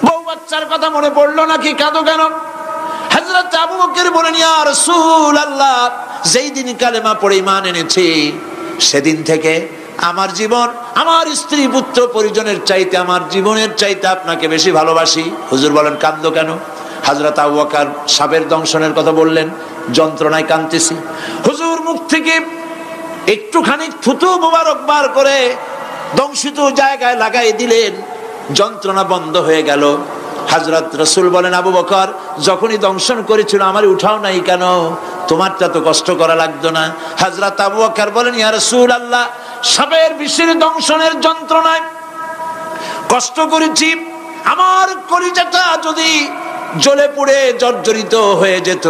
বউ বাচ্চার কথা মনে পড়লো নাকি? কাঁদো কেন? হযরত আবু বকর বলেন, ইয়া রাসূলুল্লাহ, যেই দিন কালেমা পড়ে ঈমান এনেছি, সেদিন থেকে আমার জীবন, আমার স্ত্রী পুত্র পরিজনের চাইতে, আমার জীবনের চাইতে আপনাকে বেশি ভালোবাসি। হুজুর বলেন, কাঁদো কেন? হযরত আবু বকর সাপের দংশনের কথা বললেন, যন্ত্রণায় কাঁদতেছি। হুজুর মুখ থেকে একটুখানি থুতু মোবারক বার করে দংশিত জায়গায় লাগাই দিলেন, যন্ত্রণা বন্ধ হয়ে গেল। হযরত রাসূল বলেন, আবু বকর, যখনই দংশন করেছিল আমার উঠাও নাই কেন? তোমারটা তো কষ্ট করা লাগতো না। হযরত আবু বকর বলেন, ইয়া রাসূলুল্লাহ, সাপের বিষের দংশনের যন্ত্রণায় কষ্ট করেছি, আমার কলিজাটা যদি জ্বলে পুড়ে জর্জরিত হয়ে যেত,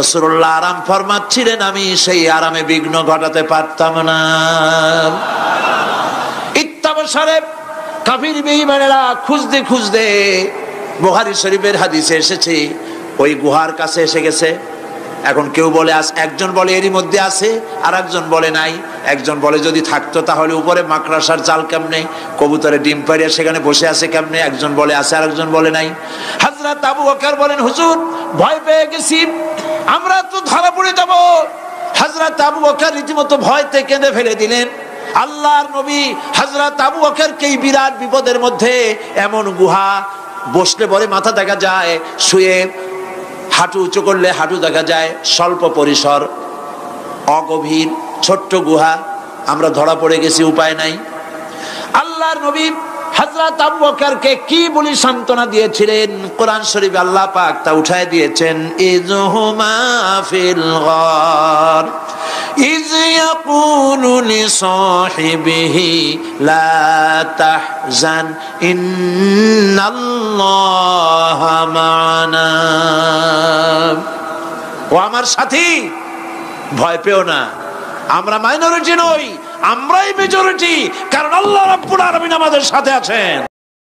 রাসূলুল্লাহ আরাম ফরমাচ্ছিলেন, আমি সেই আরামে বিঘ্ন ঘটাতে পারতাম না। ইত্তাবসারে কাফির বেঈমানেরা খুঁজতে খুঁজতে, বুখারী শরীফের হাদিসে এসেছে, ওই গুহার কাছে এসে গেছে। এখন কেউ বলে একজন বলে এরই মধ্যে আছে, আর একজন বলে নাই। একজন বলে যদি থাকতো তাহলে উপরে মাকড়াসার জাল কেমনে, কবুতরে ডিম পাড়িয়ে সেখানে বসে আছে কেমনে? একজন বলে আছে, আর একজন বলে নাই। হযরত আবু বকর বলেন, হুজুর, ভয় পেয়ে গেছি, আমরা তো ধরা পড়ে যাব। হযরত আবু বকর রীতিমতো ভয়তে কেঁদে ফেলে দিলেন। আল্লাহর নবী হযরত আবু বকরকে এই বিরাট বিপদের মধ্যে, এমন গুহা, বসলে পরে মাথা দেখা যায়, শুয়ে হাঁটু উঁচু করলে হাঁটু দেখা যায়, স্বল্প পরিসর, অগভীর, ছোট্ট গুহা, আমরা ধরা পড়ে গেছি, উপায় নাই। আল্লাহর নবী হযরত আবু বকরকে কি বলি সান্ত্বনা দিয়েছিলেন, কোরআন শরীফে আল্লাহ পাক তা উঠায় দিয়েছেন। ইযহুমা ফিল গার ইয ইয়াকুলু লিসাহিবিহি লা তাহজান ইন্নাল্লাহা মা'ানা। ও আমার সাথী, ভয় পেও না, আমরা মাইনরিটি নই, আমরাই মেজরিটি, কারণ আল্লাহ রাব্বুল আলামিন আমাদের সাথে আছেন।